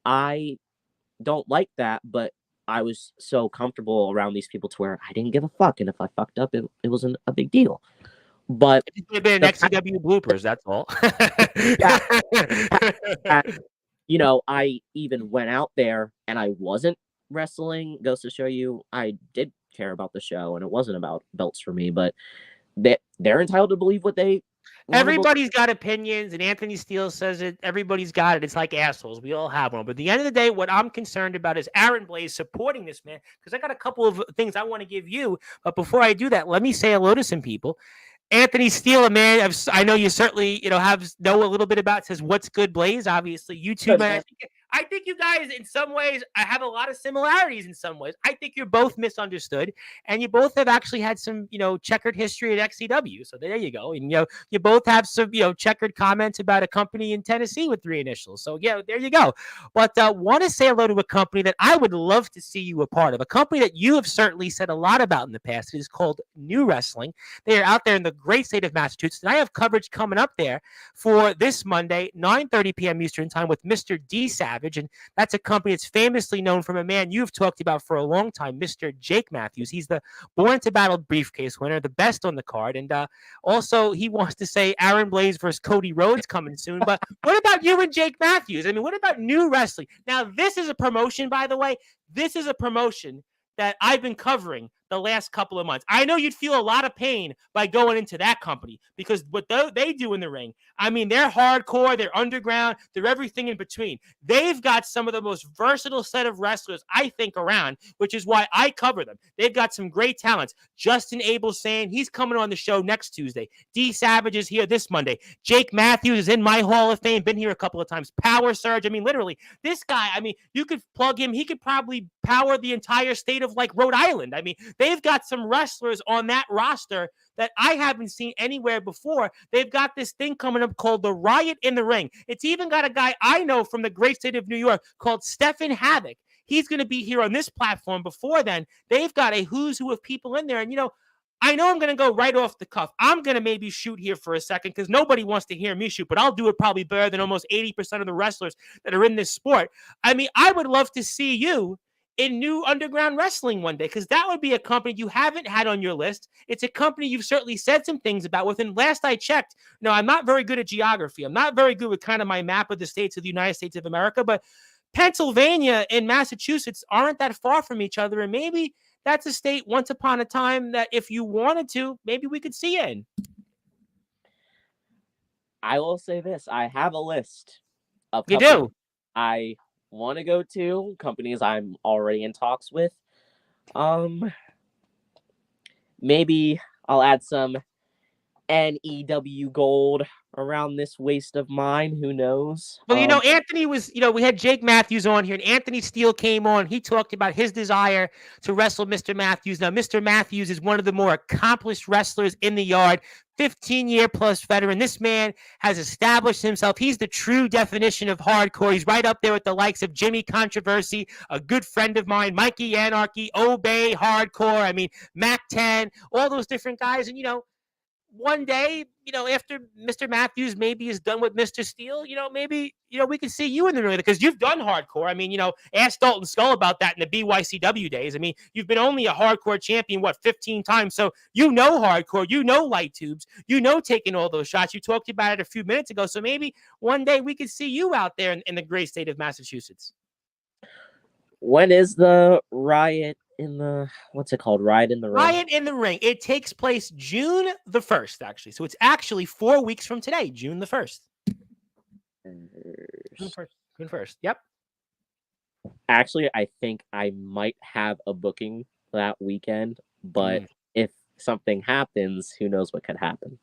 I don't like that, but I was so comfortable around these people to where I didn't give a fuck. And if I fucked up, it wasn't a big deal. But it could have been XCW bloopers, that's all. I even went out there and I wasn't wrestling. Goes to show you, I did care about the show, and it wasn't about belts for me. But they're entitled to believe what they. Everybody's got opinions, and Anthony Steele says it. Everybody's got it. It's like assholes. We all have one. But at the end of the day, what I'm concerned about is Aaron Blaze supporting this man, because I got a couple of things I want to give you. But before I do that, let me say hello to some people. Anthony Steele, a man I know you certainly know a little bit about, says, "What's good, Blaze?" Obviously, you two, man. I think you guys, in some ways, I have a lot of similarities in some ways. I think you're both misunderstood, and you both have actually had some, checkered history at XCW. So there you go. And, you both have some, checkered comments about a company in Tennessee with 3 initials. So, yeah, there you go. But want to say hello to a company that I would love to see you a part of, a company that you have certainly said a lot about in the past. It is called New Wrestling. They are out there in the great state of Massachusetts, and I have coverage coming up there for this Monday, 9:30 p.m. Eastern time, with Mr. D. Savage. And that's a company that's famously known from a man you've talked about for a long time, Mr. Jake Matthews. He's the Born to Battle briefcase winner, the best on the card. And also, he wants to say Aaron Blaze versus Cody Rhodes coming soon. But what about you and Jake Matthews? I mean, what about New Wrestling? Now, this is a promotion, by the way. This is a promotion that I've been covering the last couple of months. I know you'd feel a lot of pain by going into that company, because what they do in the ring, I mean, they're hardcore, they're underground, they're everything in between. They've got some of the most versatile set of wrestlers, I think, around, which is why I cover them. They've got some great talents. Justin Abel saying he's coming on the show next Tuesday. D. Savage is here this Monday. Jake Matthews is in my Hall of Fame, been here a couple of times. Power Surge. I mean, literally, this guy, I mean, you could plug him. He could probably power the entire state of, like, Rhode Island. I mean, They've got some wrestlers on that roster that I haven't seen anywhere before. They've got this thing coming up called the Riot in the Ring. It's even got a guy I know from the great state of New York called Stephen Havoc. He's going to be here on this platform. Before then, they've got a who's who of people in there. And, I know I'm going to go right off the cuff. I'm going to maybe shoot here for a second because nobody wants to hear me shoot, but I'll do it probably better than almost 80% of the wrestlers that are in this sport. I mean, I would love to see you in New Underground Wrestling one day, because that would be a company you haven't had on your list. It's a company you've certainly said some things about with. And last I checked, I'm not very good at geography. I'm not very good with kind of my map of the states of the United States of America, but Pennsylvania and Massachusetts aren't that far from each other. And maybe that's a state once upon a time that if you wanted to, maybe we could see you in. I will say this. I have a list of You do? I want to go to, companies I'm already in talks with. Maybe I'll add some NEW gold around this waist of mine. Who knows? Well, Anthony was, we had Jake Matthews on here, and Anthony Steele came on. He talked about his desire to wrestle Mr. Matthews. Now, Mr. Matthews is one of the more accomplished wrestlers in the yard, 15-year plus veteran. This man has established himself. He's the true definition of hardcore. He's right up there with the likes of Jimmy Controversy, a good friend of mine, Mikey Anarchy, Obey Hardcore. I mean, Mac 10, all those different guys. And, one day, after Mr. Matthews maybe is done with Mr. Steele, maybe, we can see you in the ring because you've done hardcore. I mean, ask Dalton Skull about that in the BYCW days. I mean, you've been only a hardcore champion, 15 times? So hardcore, light tubes, taking all those shots. You talked about it a few minutes ago. So maybe one day we could see you out there in the great state of Massachusetts. When is the Riot in the, what's it called? Riot in the Ring? Riot in the Ring. It takes place June the 1st, actually. So it's actually 4 weeks from today, June the 1st. June 1st. Yep. Actually, I think I might have a booking that weekend, but if something happens, who knows what could happen.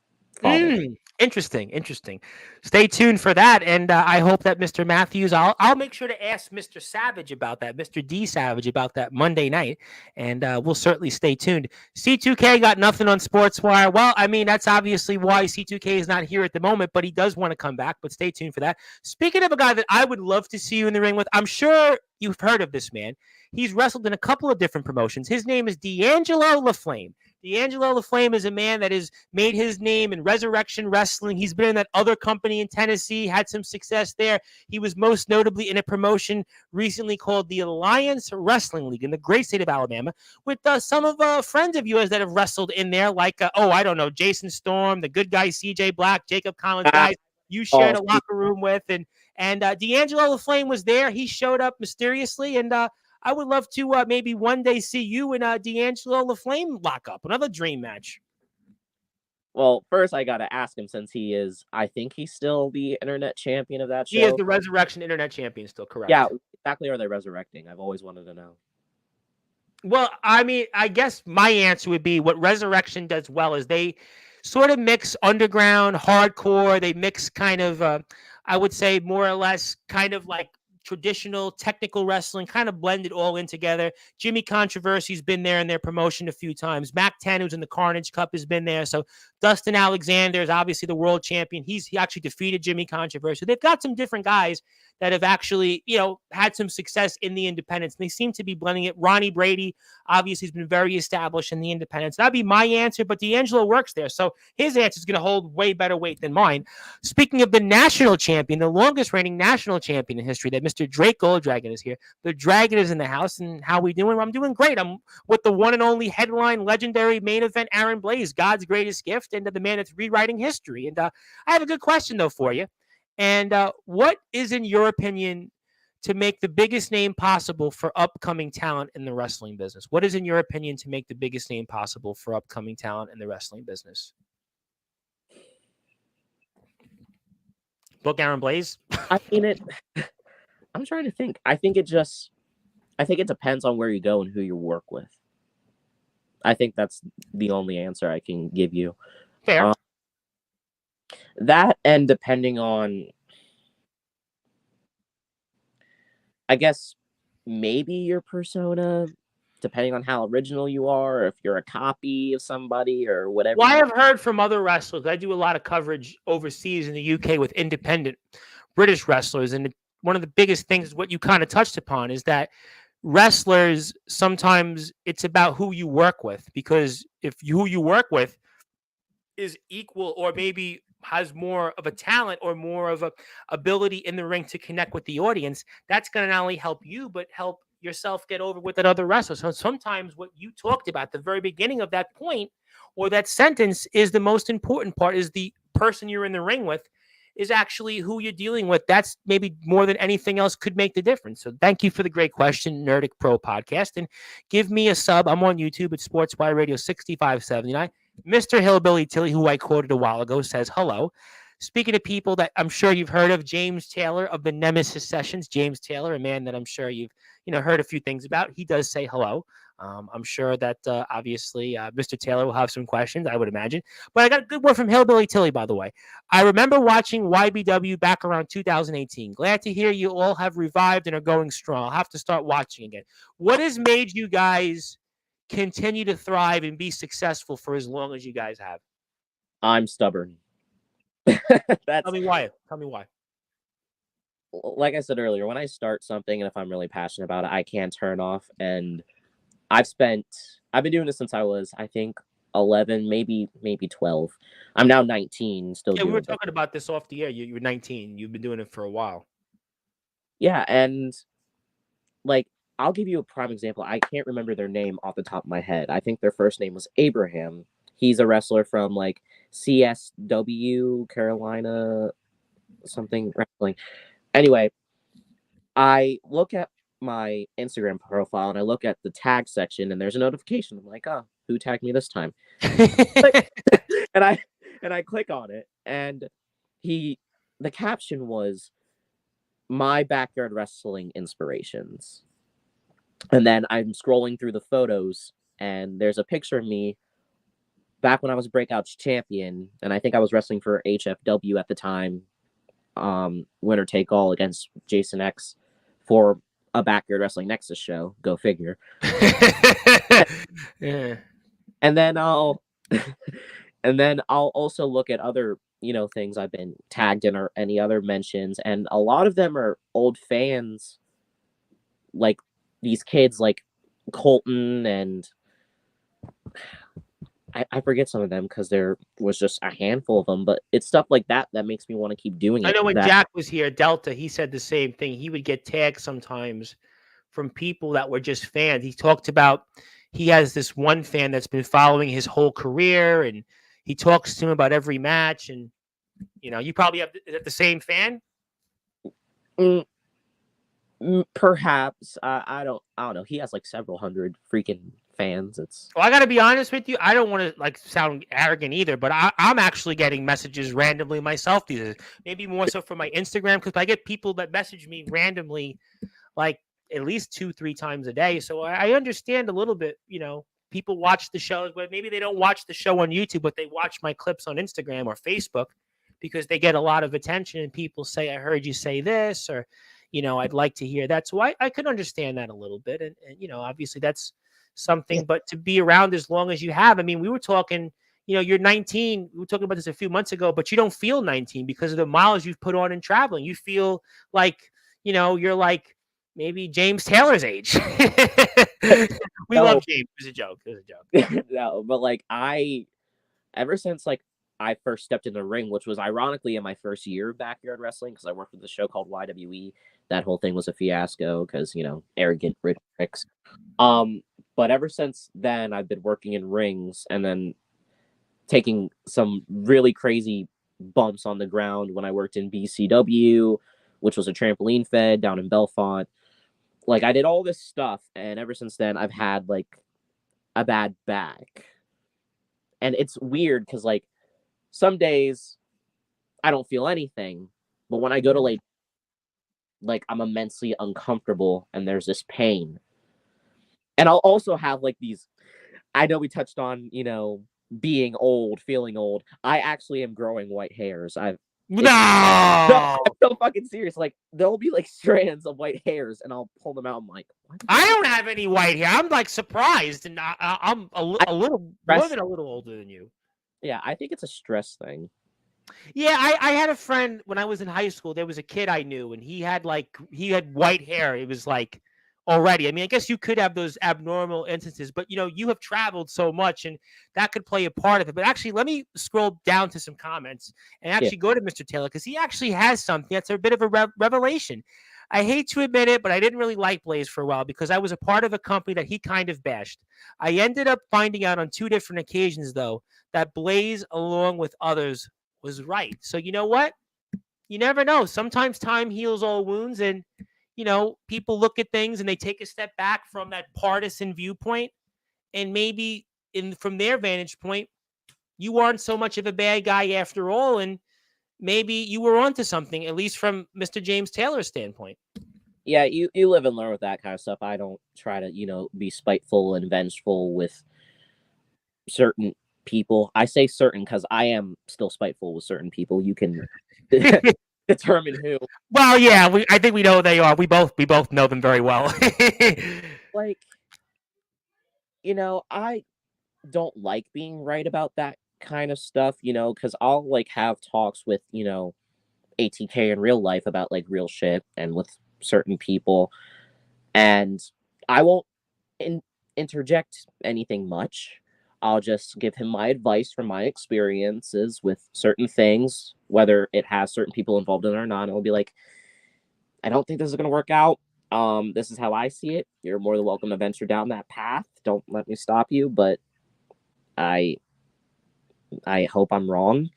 Interesting. Stay tuned for that, and I hope that Mr. Matthews, I'll make sure to ask Mr. Savage about that, Mr. D Savage about that Monday night, and we'll certainly stay tuned. C2K got nothing on Sportswire. Well, I mean, that's obviously why C2K is not here at the moment, but he does want to come back, but stay tuned for that. Speaking of a guy that I would love to see you in the ring with, I'm sure you've heard of this man. He's wrestled in a couple of different promotions. His name is D'Angelo LaFlame. D'Angelo LaFlame is a man that has made his name in Resurrection Wrestling. He's been in that other company in Tennessee, had some success there. He was most notably in a promotion recently called the Alliance Wrestling League in the great state of Alabama with some of friends of yours that have wrestled in there, like, Jason Storm, the good guy CJ Black, Jacob Collins, guys you shared a locker room with. And D'Angelo LaFlame was there. He showed up mysteriously, and I would love to maybe one day see you and D'Angelo LaFlame lock up. Another dream match. Well, first I got to ask him, since he is, I think he's still the internet champion of that show. He is the Resurrection internet champion still, correct? Yeah, exactly. Are they resurrecting? I've always wanted to know. Well, I mean, I guess my answer would be what Resurrection does well is they sort of mix underground, hardcore. They mix kind of, I would say more or less kind of like traditional technical wrestling, kind of blend it all in together. Jimmy Controversy's been there in their promotion a few times. Mac 10, who's in the Carnage Cup, has been there. So Dustin Alexander is obviously the world champion. He actually defeated Jimmy Controversy. They've got some different guys that have actually, had some success in the independents. And they seem to be blending it. Ronnie Brady, obviously, has been very established in the independents. That'd be my answer, but D'Angelo works there. So his answer is going to hold way better weight than mine. Speaking of the national champion, the longest reigning national champion in history, that Mr. Drake Golddragon is here. The Dragon is in the house. And how we doing? I'm doing great. I'm with the one and only headline legendary main event Aaron Blaze, God's greatest gift, and the man that's rewriting history. And I have a good question, though, for you. And what is, in your opinion, to make the biggest name possible for upcoming talent in the wrestling business? What is, in your opinion, to make the biggest name possible for upcoming talent in the wrestling business? Book Aaron Blaze? I mean, I'm trying to think. I think it depends on where you go and who you work with. I think that's the only answer I can give you. Fair. That, and depending on, I guess, maybe your persona depending on how original you are, or if you're a copy of somebody or whatever. Well, I have heard from other wrestlers. I do a lot of coverage overseas in the UK with independent British wrestlers, and one of the biggest things, what you kind of touched upon, is that wrestlers sometimes it's about who you work with, because if who you work with is equal or maybe has more of a talent or more of a ability in the ring to connect with the audience, that's going to not only help you but help yourself get over with that other wrestler. So sometimes what you talked about at the very beginning of that point or that sentence is the most important part, is the person you're in the ring with is actually who you're dealing with. That's maybe more than anything else could make the difference. So thank you for the great question, Nerdic Pro Podcast. And give me a sub. I'm on YouTube at Sportswire Radio 6579. Mr. Hillbilly Tilly, who I quoted a while ago, says hello. Speaking of people that I'm sure you've heard of, James Taylor of the Nemesis Sessions. James Taylor, a man that I'm sure you've heard a few things about. He does say hello. I'm sure that obviously Mr. Taylor will have some questions, I would imagine. But I got a good word from Hillbilly Tilly, by the way. I remember watching YBW back around 2018. Glad to hear you all have revived and are going strong. I'll have to start watching again. What has made you guys continue to thrive and be successful for as long as you guys have? I'm stubborn. Tell me why. Like I said earlier, when I start something and if I'm really passionate about it, I can't turn off. And I've been doing this since I was, I think, 11, maybe 12. I'm now 19, still doing it. We were talking about this off the air. You were 19. You've been doing it for a while. Yeah, and like, I'll give you a prime example. I can't remember their name off the top of my head. I think their first name was Abraham. He's a wrestler from like CSW, Carolina, something wrestling. Anyway, I look at my Instagram profile and I look at the tag section and there's a notification. I'm like, oh, who tagged me this time? and I click on it and the caption was my backyard wrestling inspirations. And then I'm scrolling through the photos and there's a picture of me back when I was Breakout champion. And I think I was wrestling for HFW at the time. Winner take all against Jason X for a Backyard Wrestling Nexus show. Go figure. Yeah. And then I'll also look at other, things I've been tagged in or any other mentions, and a lot of them are old fans, like these kids like Colton, and I forget some of them because there was just a handful of them, but it's stuff like that that makes me want to keep doing it. I know when Jack was here, Delta, he said the same thing. He would get tagged sometimes from people that were just fans. He talked about he has this one fan that's been following his whole career, and he talks to him about every match. And you probably have the same fan. Perhaps I don't know. He has like several hundred freaking fans. Well, I got to be honest with you. I don't want to sound arrogant either, but I'm actually getting messages randomly myself these days. Maybe more so from my Instagram, because I get people that message me randomly, like at least 2-3 times a day. So I understand a little bit. People watch the shows, but maybe they don't watch the show on YouTube, but they watch my clips on Instagram or Facebook because they get a lot of attention. And people say, "I heard you say this," or I'd like to hear that. So I could understand that a little bit, and obviously that's something, but to be around as long as you have. I mean, we were talking, you're 19. We were talking about this a few months ago, but you don't feel 19 because of the miles you've put on in traveling. You feel like, you're like maybe James Taylor's age. We love James. It was a joke. No, but like ever since like I first stepped in the ring, which was ironically in my first year of backyard wrestling, because I worked with a show called YWE. That whole thing was a fiasco because, arrogant rich pricks. But ever since then, I've been working in rings and then taking some really crazy bumps on the ground when I worked in BCW, which was a trampoline fed down in Belfont. Like, I did all this stuff, and ever since then, I've had, like, a bad back. And it's weird because, like, some days I don't feel anything, but when I go to lay, like, I'm immensely uncomfortable, and there's this pain. And I'll also have like these, I know we touched on, being old, feeling old. I actually am growing white hairs. No, I'm so fucking serious. Like, there'll be like strands of white hairs, and I'll pull them out. I'm like, what? I don't have any white hair. I'm like surprised, and I'm a little more than a little older than you. Yeah, I think it's a stress thing. Yeah, I had a friend when I was in high school. There was a kid I knew, and he had white hair. It was like already. I mean, I guess you could have those abnormal instances, but you have traveled so much, and that could play a part of it. But actually, let me scroll down to some comments and actually go to Mr. Taylor because he actually has something that's a bit of a revelation. I hate to admit it, but I didn't really like Blaze for a while because I was a part of a company that he kind of bashed. I ended up finding out on 2 different occasions, though, that Blaze, along with others, was right. So you know what? You never know. Sometimes time heals all wounds, and people look at things and they take a step back from that partisan viewpoint, and maybe from their vantage point, you aren't so much of a bad guy after all, and maybe you were onto something, at least from Mr. James Taylor's standpoint. Yeah, you live and learn with that kind of stuff. I don't try to, be spiteful and vengeful with certain people. I say certain because I am still spiteful with certain people. You can determine who. Well, yeah, I think we know who they are. We both know them very well. Like, I don't like being right about that kind of stuff, because I'll like have talks with, ATK in real life about like real shit and with certain people, and I won't interject anything much. I'll just give him my advice from my experiences with certain things, whether it has certain people involved in it or not. I'll be like, I don't think this is going to work out. This is how I see it. You're more than welcome to venture down that path. Don't let me stop you, but I hope I'm wrong.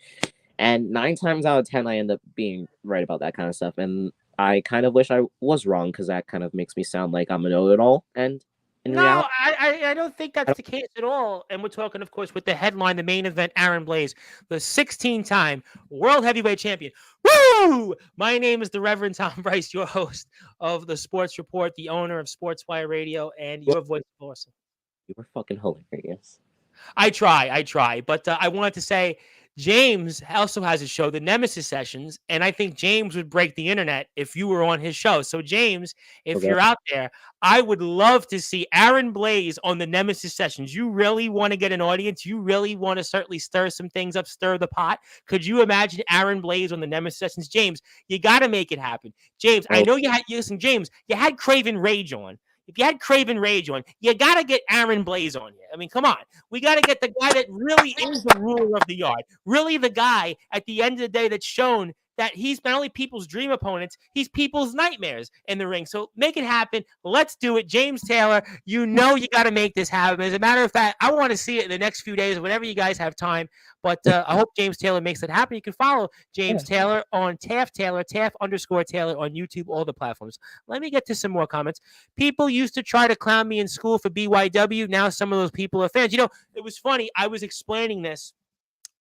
And 9 times out of 10, I end up being right about that kind of stuff. And I kind of wish I was wrong because that kind of makes me sound like I'm a know-it-all. And no, I don't think that's the case at all. And we're talking, of course, with the headline, the main event, Aaron Blaze, the 16-time world heavyweight champion. Woo! My name is the Reverend Tom Bryce, your host of the Sports Report, the owner of Sportzwire Radio, and your voice of awesome. You were fucking hilarious. I try. But I wanted to say, James also has a show, the Nemesis Sessions, and I think James would break the internet if you were on his show. So, James, if you're out there, I would love to see Aaron Blaze on the Nemesis Sessions. You really want to get an audience? You really want to certainly stir some things up, stir the pot? Could you imagine Aaron Blaze on the Nemesis Sessions? James, you got to make it happen. James, I know James, you had Craven Rage on. If you had Craven Rage on, you got to get Aaron Blaze on you. I mean, come on. We got to get the guy that really is the ruler of the yard. Really the guy at the end of the day that's shown that he's not only people's dream opponents, he's people's nightmares in the ring. So make it happen. Let's do it. James Taylor, you got to make this happen. As a matter of fact, I want to see it in the next few days, whenever you guys have time. But I hope James Taylor makes it happen. You can follow James Taylor on Taft Taylor, Taft_Taylor on YouTube, all the platforms. Let me get to some more comments. People used to try to clown me in school for BYW. Now some of those people are fans. It was funny. I was explaining this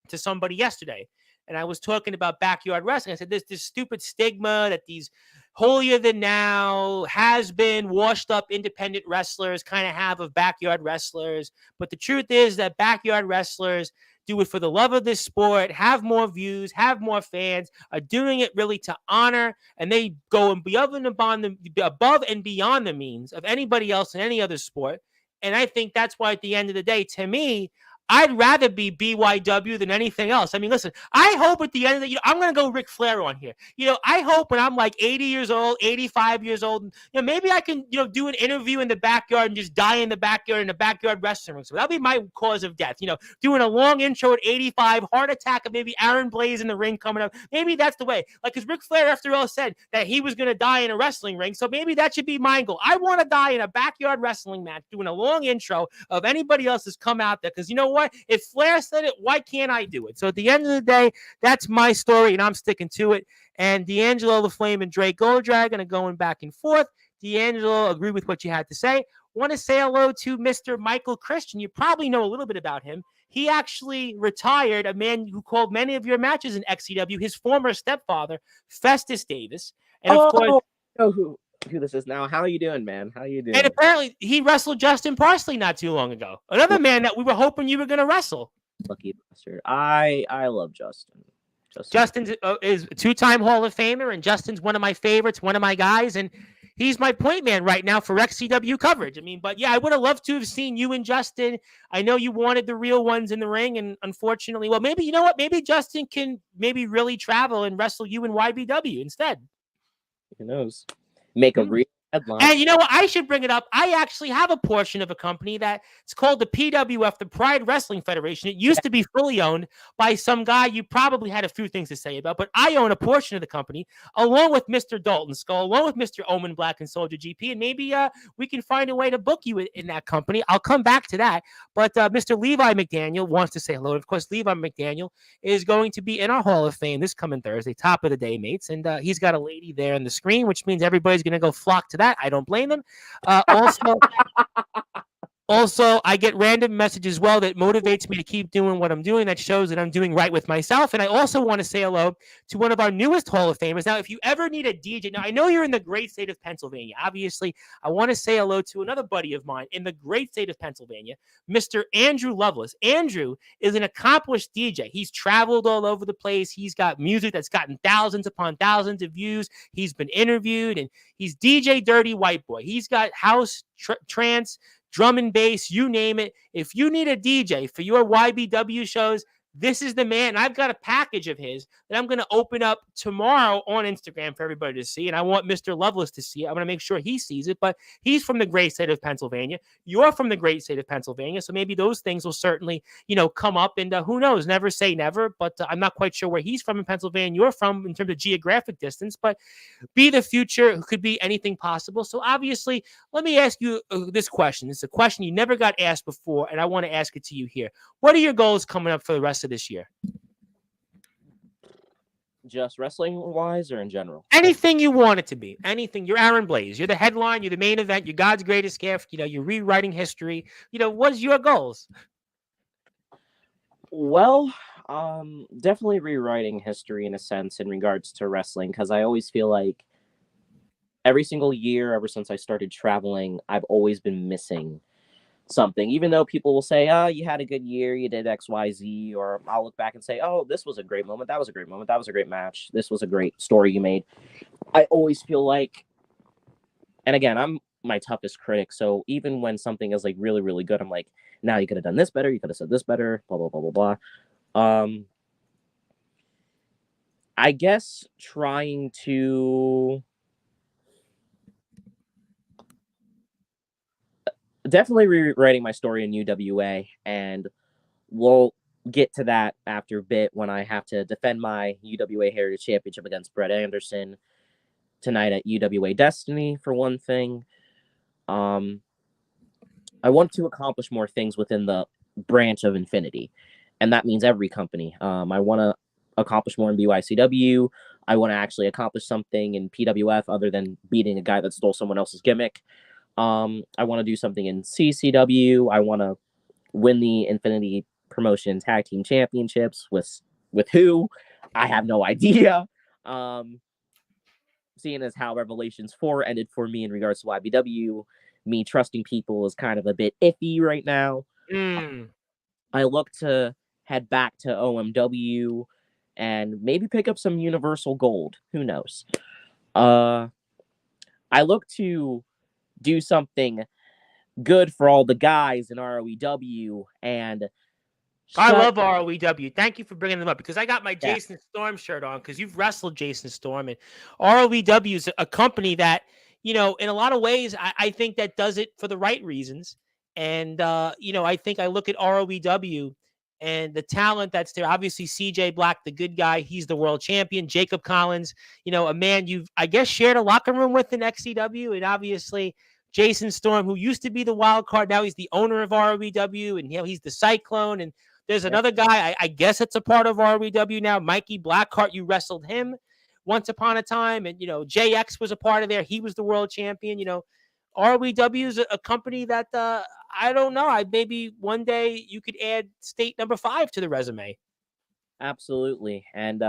to somebody yesterday. And I was talking about backyard wrestling. I said, there's this stupid stigma that these holier than now, has been, washed up independent wrestlers kind of have of backyard wrestlers. But the truth is that backyard wrestlers do it for the love of this sport, have more views, have more fans, are doing it really to honor, and they go above and beyond the means of anybody else in any other sport. And I think that's why at the end of the day, to me, I'd rather be BYW than anything else. I mean, listen, I hope at the end of the, I'm going to go Ric Flair on here. I hope when I'm like 80 years old, 85 years old, maybe I can, do an interview in the backyard and just die in the backyard wrestling ring. So that'll be my cause of death. Doing a long intro at 85, heart attack of maybe Aaron Blaze in the ring coming up. Maybe that's the way. Like, because Ric Flair, after all, said that he was going to die in a wrestling ring. So maybe that should be my goal. I want to die in a backyard wrestling match, doing a long intro of anybody else that's come out there. Because what? If Flair said it, why can't I do it? So at the end of the day, that's my story, and I'm sticking to it. And D'Angelo the Flame and Drake Golddragon are going back and forth. D'Angelo, agree with what you had to say. Want to say hello to Mr. Michael Christian. You probably know a little bit about him. He actually retired a man who called many of your matches in XCW, his former stepfather, Festus Davis. And of course, I know who this is now. How are you doing, man? How are you doing? And apparently he wrestled Justin Parsley not too long ago. Another man that we were hoping you were going to wrestle. Lucky bastard. I love Justin. Justin is a two-time Hall of Famer, and Justin's one of my favorites, one of my guys, and he's my point man right now for XCW coverage. I mean, but yeah, I would have loved to have seen you and Justin. I know you wanted the real ones in the ring, and unfortunately, well, maybe, you know what? Maybe Justin can maybe really travel and wrestle you in YBW instead. Who knows? Make a real headline. And you know what? I should bring it up. I actually have a portion of a company that it's called the PWF, the Pride Wrestling Federation. It used to be fully owned by some guy you probably had a few things to say about, but I own a portion of the company along with Mr. Dalton Skull, along with Mr. Omen Black and Soldier GP, and maybe we can find a way to book you in that company. I'll come back to that. But Mr. Levi McDaniel wants to say hello. And of course, Levi McDaniel is going to be in our Hall of Fame this coming Thursday, top of the day, mates. And he's got a lady there on the screen, which means everybody's going to go flock to that. I don't blame them. Also, I get random messages as well that motivates me to keep doing what I'm doing. That shows that I'm doing right with myself. And I also want to say hello to one of our newest Hall of Famers. Now, if you ever need a DJ, now I know you're in the great state of Pennsylvania. Obviously, I want to say hello to another buddy of mine in the great state of Pennsylvania, Mr. Andrew Lovelace. Andrew is an accomplished DJ. He's traveled all over the place. He's got music that's gotten thousands upon thousands of views. He's been interviewed, and he's DJ Dirty White Boy. He's got house, trance, drum and bass, you name it. If you need a DJ for your YBW shows, this is the man. I've got a package of his that I'm going to open up tomorrow on Instagram for everybody to see. And I want Mr. Lovelace to see it. I want to make sure he sees it. But he's from the great state of Pennsylvania. You're from the great state of Pennsylvania. So maybe those things will certainly, come up. And who knows? Never say never. But I'm not quite sure where he's from in Pennsylvania. You're from in terms of geographic distance. But be the future could be anything possible. So obviously, let me ask you this question. It's a question you never got asked before. And I want to ask it to you here. What are your goals coming up for the rest of this year? Just wrestling wise or in general? Anything you want it to be. Anything. You're Aaron Blaze. You're the headline. You're the main event. You're God's greatest gift. You're rewriting history. What's your goals? Well, definitely rewriting history in a sense in regards to wrestling, because I always feel like every single year ever since I started traveling, I've always been missing something. Even though people will say, oh, you had a good year, you did XYZ, or I'll look back and say, oh, this was a great moment, that was a great moment, that was a great match, this was a great story you made. I always feel like, and again, I'm my toughest critic, so even when something is like really, really good, I'm like, now you could have done this better, you could have said this better, blah, blah, blah, blah, blah. I guess trying to definitely rewriting my story in UWA, and we'll get to that after a bit when I have to defend my UWA Heritage Championship against Brett Anderson tonight at UWA Destiny, for one thing. I want to accomplish more things within the branch of Infinity, and that means every company. I want to accomplish more in BYCW. I want to actually accomplish something in PWF other than beating a guy that stole someone else's gimmick. I want to do something in CCW. I want to win the Infinity Promotion Tag Team Championships with who? I have no idea. Seeing as how Revelations 4 ended for me in regards to YBW, me trusting people is kind of a bit iffy right now. I look to head back to OMW and maybe pick up some Universal Gold. Who knows? I look to do something good for all the guys in ROEW, and I love ROEW. Thank you for bringing them up, because I got my Jason Storm shirt on, because you've wrestled Jason Storm, and ROEW is a company that, in a lot of ways, I think that does it for the right reasons. And, I think I look at ROEW and the talent that's there. Obviously, CJ Black, the good guy, he's the world champion. Jacob Collins, a man you've, I guess, shared a locker room with in XCW. And obviously, Jason Storm, who used to be the wild card, now he's the owner of ROEW, and he's the Cyclone. And there's another guy, I guess it's a part of ROEW now, Mikey Blackheart. You wrestled him once upon a time. And, JX was a part of there. He was the world champion. ROEW is a company that I don't know. Maybe one day you could add state number 5 to the resume. Absolutely. And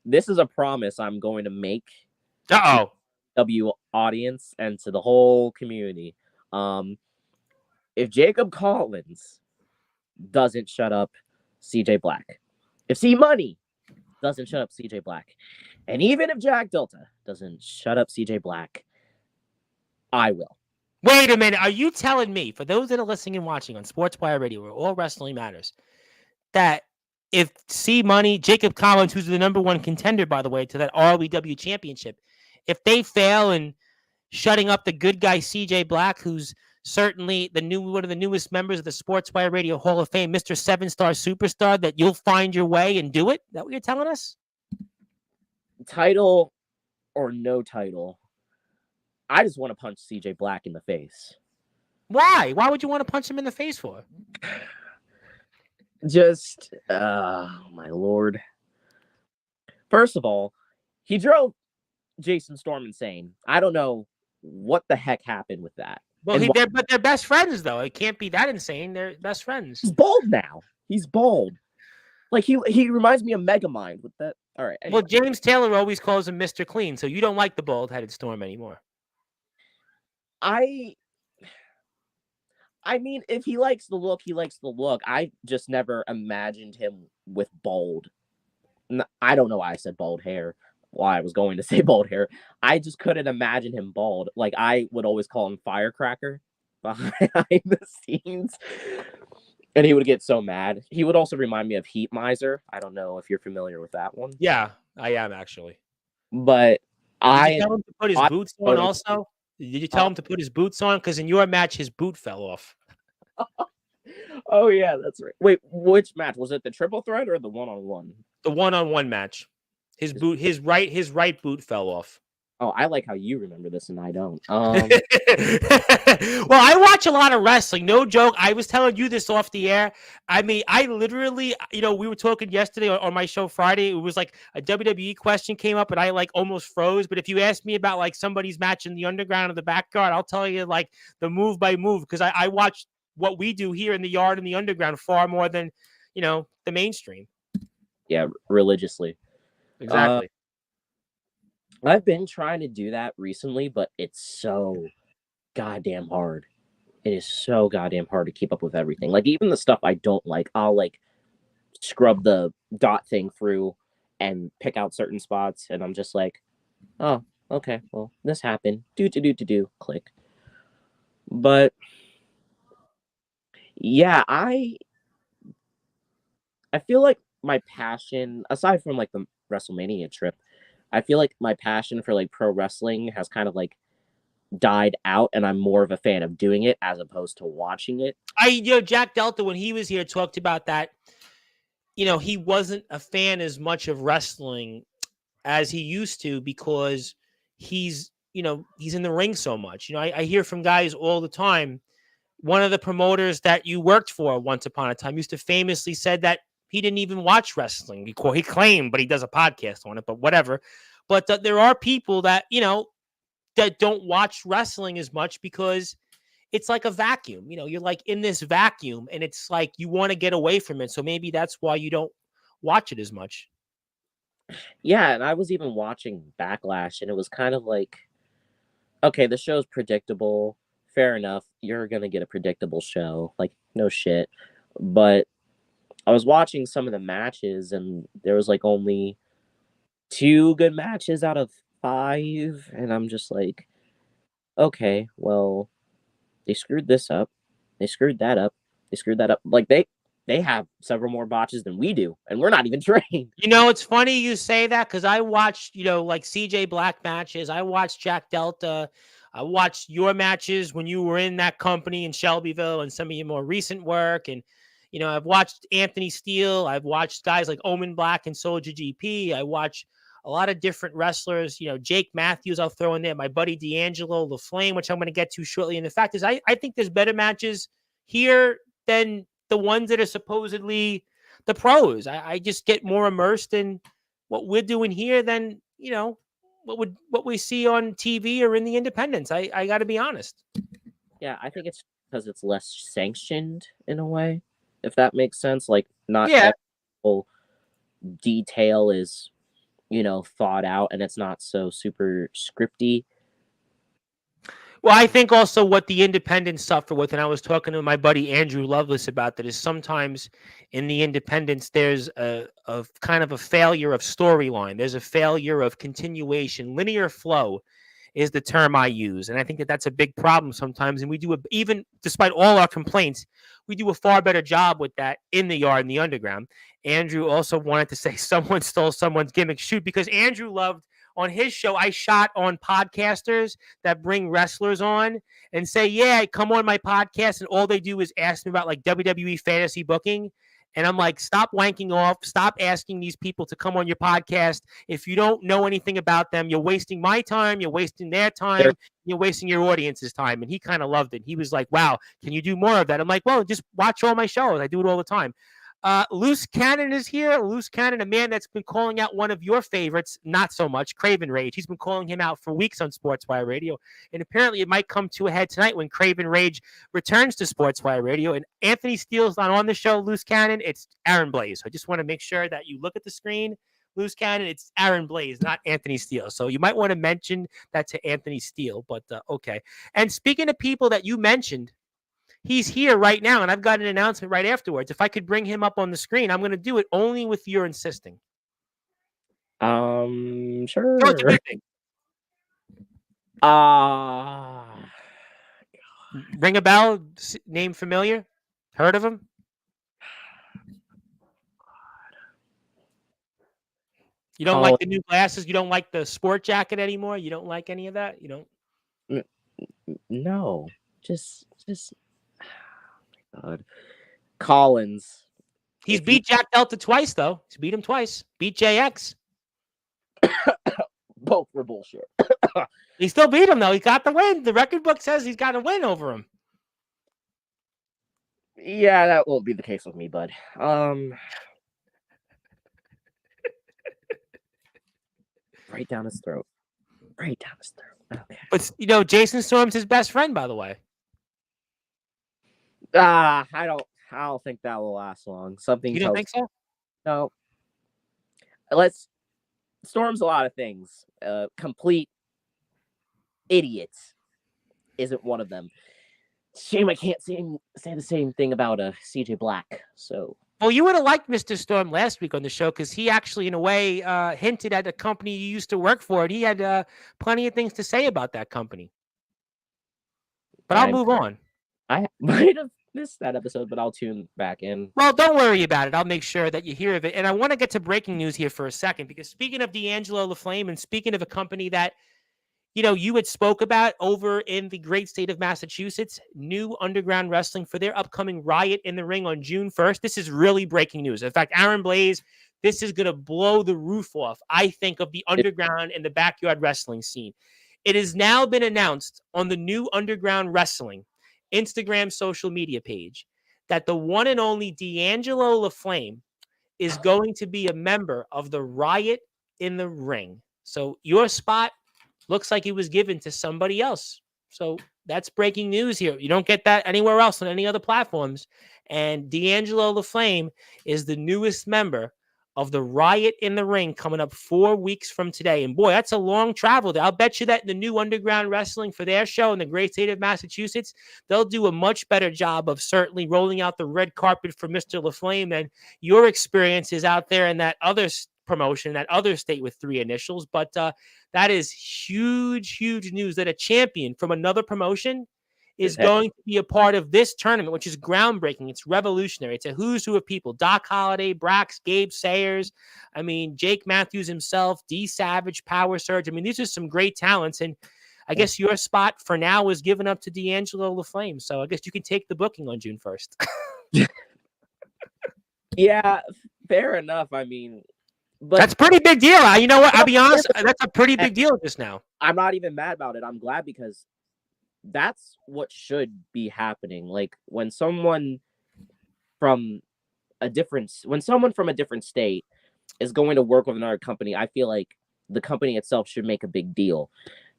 this is a promise I'm going to make to the W audience and to the whole community. If Jacob Collins doesn't shut up CJ Black, if C Money doesn't shut up CJ Black. And even if Jack Delta doesn't shut up CJ Black, I will. Wait a minute. Are you telling me, for those that are listening and watching on Sportswire Radio, where all wrestling matters, that if C Money, Jacob Collins, who's the number one contender, by the way, to that ROW championship, if they fail in shutting up the good guy CJ Black, who's certainly one of the newest members of the Sportswire Radio Hall of Fame, Mr. 7-star superstar, that you'll find your way and do it? Is that what you're telling us? Title or no title, I just want to punch CJ Black in the face. Why? Why would you want to punch him in the face for? Just, my lord. First of all, he drove Jason Storm insane. I don't know what the heck happened with that. Well, but they're best friends, though. It can't be that insane. They're best friends. He's bald now. He's bald. Like, he reminds me of Megamind with that. All right. Anyway. Well, James Taylor always calls him Mr. Clean, so you don't like the bald-headed Storm anymore. I mean, if he likes the look, he likes the look. I just never imagined him with bald. I don't know why I said bald hair. Why I was going to say bald hair. I just couldn't imagine him bald. Like, I would always call him Firecracker behind the scenes. And he would get so mad. He would also remind me of Heat Miser. I don't know if you're familiar with that one. Yeah, I am actually. But Did you tell him to put his boots on also? Did you tell him to put his boots on? Because in your match, his boot fell off. Oh, yeah, that's right. Wait, which match? Was it the triple threat or the one-on-one? The one-on-one match. His right boot fell off. Oh, I like how you remember this and I don't. Well, I watch a lot of wrestling. No joke. I was telling you this off the air. I mean, I literally, we were talking yesterday on my show Friday. It was like a WWE question came up and I like almost froze. But if you ask me about like somebody's match in the underground or the backyard, I'll tell you like the move by move because I watch what we do here in the yard and the underground far more than, the mainstream. Yeah, religiously. Exactly. I've been trying to do that recently, but it's so goddamn hard. It is so goddamn hard to keep up with everything. Like, even the stuff I don't like, I'll, like, scrub the dot thing through and pick out certain spots, and I'm just like, oh, okay, well, this happened. Do, click. But, yeah, I feel like my passion, aside from, like, the WrestleMania trip, I feel like my passion for like pro wrestling has kind of like died out and I'm more of a fan of doing it as opposed to watching it. Jack Delta, when he was here, talked about that. He wasn't a fan as much of wrestling as he used to because he's in the ring so much. I hear from guys all the time. One of the promoters that you worked for once upon a time used to famously said that he didn't even watch wrestling. He claimed, but he does a podcast on it, but whatever. But there are people that, that don't watch wrestling as much because it's like a vacuum. You're like in this vacuum and it's like you want to get away from it. So maybe that's why you don't watch it as much. Yeah, and I was even watching Backlash and it was kind of like, okay, the show's predictable. Fair enough. You're going to get a predictable show. Like, no shit. But I was watching some of the matches and there was like only 2 good matches out of 5. And I'm just like, okay, well, they screwed this up. They screwed that up. They screwed that up. Like they have several more botches than we do. And we're not even trained. It's funny you say that because I watched, like CJ Black matches. I watched Jack Delta. I watched your matches when you were in that company in Shelbyville and some of your more recent work. And I've watched Anthony Steele. I've watched guys like Omen Black and Soldier GP. I watch a lot of different wrestlers. Jake Matthews, I'll throw in there. My buddy D'Angelo, The Flame, which I'm going to get to shortly. And the fact is, I think there's better matches here than the ones that are supposedly the pros. I just get more immersed in what we're doing here than, what we see on TV or in the independents. I got to be honest. Yeah, I think it's because it's less sanctioned in a way. If that makes sense, like not every detail is, thought out and it's not so super scripty. Well, I think also what the independents suffer with, and I was talking to my buddy Andrew Lovelace about that, is sometimes in the independents there's a kind of a failure of storyline. There's a failure of continuation. Linear flow is the term I use, and I think that that's a big problem sometimes. And we do even despite all our complaints, we do a far better job with that in the yard in the underground. Andrew also wanted to say someone stole someone's gimmick shoot because Andrew loved on his show. I shot on podcasters that bring wrestlers on and say, yeah, come on my podcast. And all they do is ask me about like WWE fantasy booking. And I'm like, stop wanking off. Stop asking these people to come on your podcast. If you don't know anything about them, you're wasting my time. You're wasting their time. You're wasting your audience's time. And he kind of loved it. He was like, wow, can you do more of that? I'm like, well, just watch all my shows. I do it all the time. Loose Cannon is here. Loose Cannon, a man that's been calling out one of your favorites, not so much, Craven Rage. He's been calling him out for weeks on Sportswire Radio, and apparently it might come to a head tonight when Craven Rage returns to Sportswire Radio. And Anthony Steele's not on the show, Loose Cannon. It's Aaron Blaze. I just want to make sure that you look at the screen. Loose Cannon, it's Aaron Blaze, not Anthony Steele. So you might want to mention that to Anthony Steele, but okay. And speaking of people that you mentioned, he's here right now, and I've got an announcement right afterwards. If I could bring him up on the screen, I'm going to do it only with your insisting. Sure. Oh, it's a good thing. Ring a bell? Name familiar? Heard of him? You don't like the new glasses? You don't like the sport jacket anymore? You don't like any of that? You don't? No. Just God. Collins. He's beat Jack Delta twice, though. He's beat him twice. Beat JX. Both were bullshit. He still beat him, though. He got the win. The record book says he's got a win over him. Yeah, that won't be the case with me, bud. Right down his throat. Right down his throat. Okay. But, you know, Jason Storm's his best friend, by the way. I don't think that will last long. You don't think so? No. Storm's a lot of things. Complete idiots isn't one of them. Shame I can't say the same thing about CJ Black. So. Well, you would have liked Mr. Storm last week on the show because he actually, in a way, hinted at the company you used to work for, and he had plenty of things to say about that company. But I'll move on. I might have missed that episode, but I'll tune back in. Well, don't worry about it. I'll make sure that you hear of it. And I want to get to breaking news here for a second, because speaking of D'Angelo LaFlame and speaking of a company that, you know, you had spoke about over in the great state of Massachusetts, New Underground Wrestling, for their upcoming Riot in the Ring on June 1st. This is really breaking news. In fact, Aaron Blaze, this is going to blow the roof off, I think, of the underground and the backyard wrestling scene. It has now been announced on the New Underground Wrestling Instagram social media page that the one and only D'Angelo LaFlame is going to be a member of the Riot in the Ring. So your spot looks like it was given to somebody else. So that's breaking news here. You don't get that anywhere else on any other platforms. And D'Angelo LaFlame is the newest member of the Riot in the Ring, coming up 4 weeks from today. And boy, that's a long travel there. I'll bet you that the New Underground Wrestling, for their show in the great state of Massachusetts, they'll do a much better job of certainly rolling out the red carpet for Mr. LaFlame than your experiences out there in that other promotion, that other state with 3 initials. But that is huge, huge news that a champion from another promotion is going to be a part of this tournament, which is groundbreaking. It's revolutionary. It's a who's who of people. Doc Holliday, Brax, Gabe Sayers. I mean, Jake Matthews himself, D Savage, Power Surge. I mean, these are some great talents. And I guess your spot for now is given up to D'Angelo LaFlame. So I guess you can take the booking on June 1st. Yeah, fair enough. I mean, but that's a pretty big deal. You know what? I'll be honest. That's a pretty big deal just now. I'm not even mad about it. I'm glad, because that's what should be happening. Like when someone from a different state is going to work with another company, I feel like the company itself should make a big deal.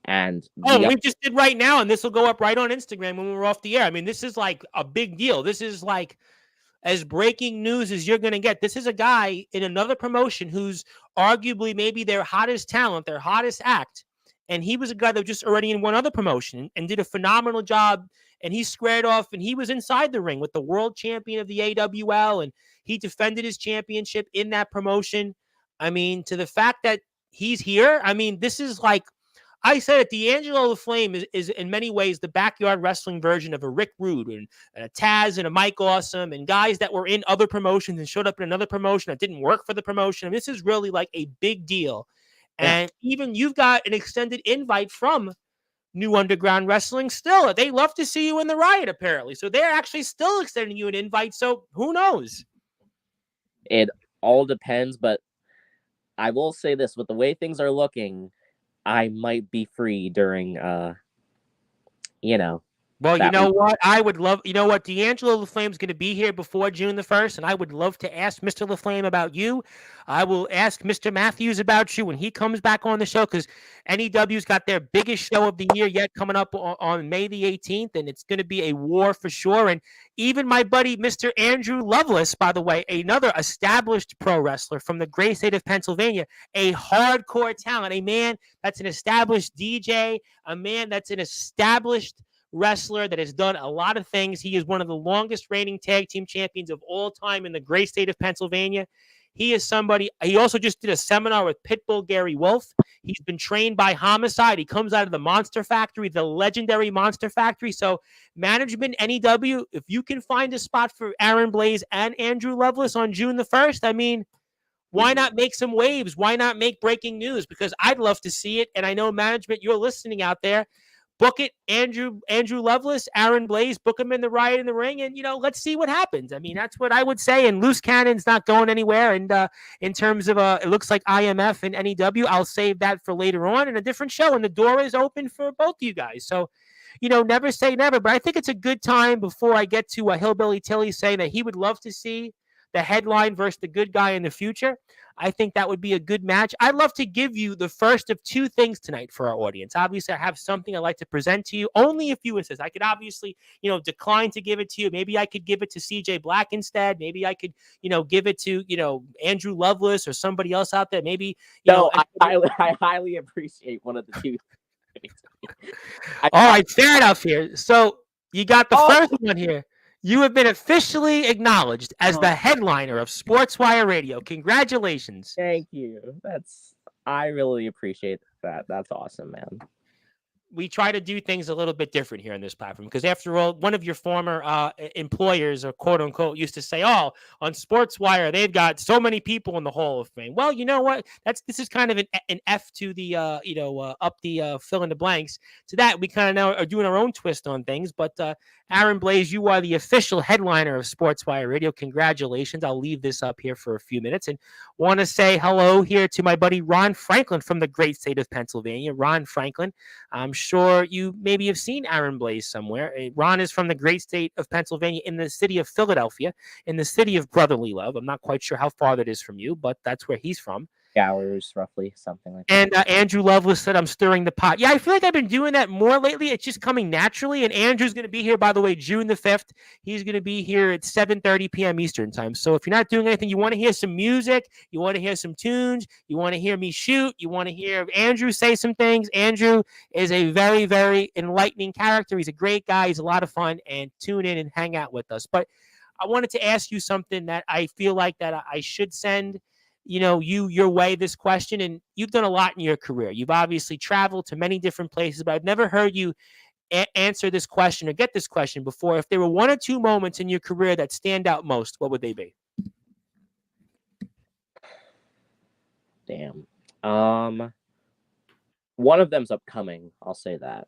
And we just did right now, and this will go up right on Instagram when we're off the air. I mean, this is like a big deal. This is like as breaking news as you're going to get. This is a guy in another promotion who's arguably maybe their hottest talent, their hottest act, and he was a guy that was just already in one other promotion and did a phenomenal job. And he squared off, and he was inside the ring with the world champion of the AWL, and he defended his championship in that promotion. I mean, to the fact that he's here, I mean, this is like I said it, D'Angelo the Flame is in many ways the backyard wrestling version of a Rick Rude and a Taz and a Mike Awesome and guys that were in other promotions and showed up in another promotion that didn't work for the promotion. I mean, this is really like a big deal. And even you've got an extended invite from New Underground Wrestling still. They love to see you in the Riot, apparently. So they're actually still extending you an invite. So who knows? It all depends, but I will say this, with the way things are looking, I might be free during, Well, you know what? I would love, D'Angelo LaFlame's going to be here before June the 1st, and I would love to ask Mr. LaFlame about you. I will ask Mr. Matthews about you when he comes back on the show, because NEW's got their biggest show of the year yet coming up on May the 18th, and it's going to be a war for sure. And even my buddy, Mr. Andrew Lovelace, by the way, another established pro wrestler from the great state of Pennsylvania, a hardcore talent, a man that's an established DJ, a man that's an established wrestler that has done a lot of things. He is one of the longest reigning tag team champions of all time in the great state of Pennsylvania. He is somebody, he also just did a seminar with Pitbull Gary Wolf. He's been trained by Homicide. He comes out of the Monster Factory, the legendary Monster Factory. So management, NEW, if you can find a spot for Aaron Blaze and Andrew Lovelace on June the 1st, I mean, why not make some waves? Why not make breaking news? Because I'd love to see it. And I know management, you're listening out there. Book it, Andrew Lovelace, Aaron Blaze, book him in the Riot in the Ring, and, let's see what happens. I mean, that's what I would say. And Loose Cannon's not going anywhere. And in terms of, it looks like IMF and NEW, I'll save that for later on in a different show. And the door is open for both of you guys. So, never say never. But I think it's a good time before I get to Hillbilly Tilly saying that he would love to see the headline versus the good guy in the future. I think that would be a good match. I'd love to give you the first of two things tonight for our audience. Obviously, I have something I'd like to present to you, only if you insist. I could obviously, decline to give it to you. Maybe I could give it to CJ Black instead. Maybe I could, give it to, Andrew Lovelace or somebody else out there. Maybe, I highly appreciate one of the two. All right, fair enough here. So you got the first one here. You have been officially acknowledged as the headliner of Sportswire Radio. Congratulations. Thank you. I really appreciate that. That's awesome, man. We try to do things a little bit different here on this platform because, after all, one of your former employers, or quote unquote, used to say, "Oh, on Sportswire, they've got so many people in the Hall of Fame." Well, you know what? This is kind of an F to the up the fill in the blanks. To that, we kind of now are doing our own twist on things. But Aaron Blaze, you are the official headliner of Sportswire Radio. Congratulations! I'll leave this up here for a few minutes and want to say hello here to my buddy Ron Franklin from the great state of Pennsylvania. Ron Franklin. I'm sure you maybe have seen Aaron Blaze somewhere. Ron is from the great state of Pennsylvania, in the city of Philadelphia, in the city of brotherly love. I'm not quite sure how far that is from you, but that's where he's from. Hours, roughly, something like that. And Andrew Lovelace said, "I'm stirring the pot." Yeah, I feel like I've been doing that more lately. It's just coming naturally. And Andrew's going to be here, by the way, June the 5th. He's going to be here at 7:30 p.m. Eastern time. So if you're not doing anything, you want to hear some music, you want to hear some tunes, you want to hear me shoot, you want to hear Andrew say some things. Andrew is a very, very enlightening character. He's a great guy. He's a lot of fun. And tune in and hang out with us. But I wanted to ask you something that I feel like that I should send your way, this question. And you've done a lot in your career. You've obviously traveled to many different places, but I've never heard you answer this question or get this question before. If there were one or two moments in your career that stand out most, what would they be? Damn. One of them's upcoming. I'll say that.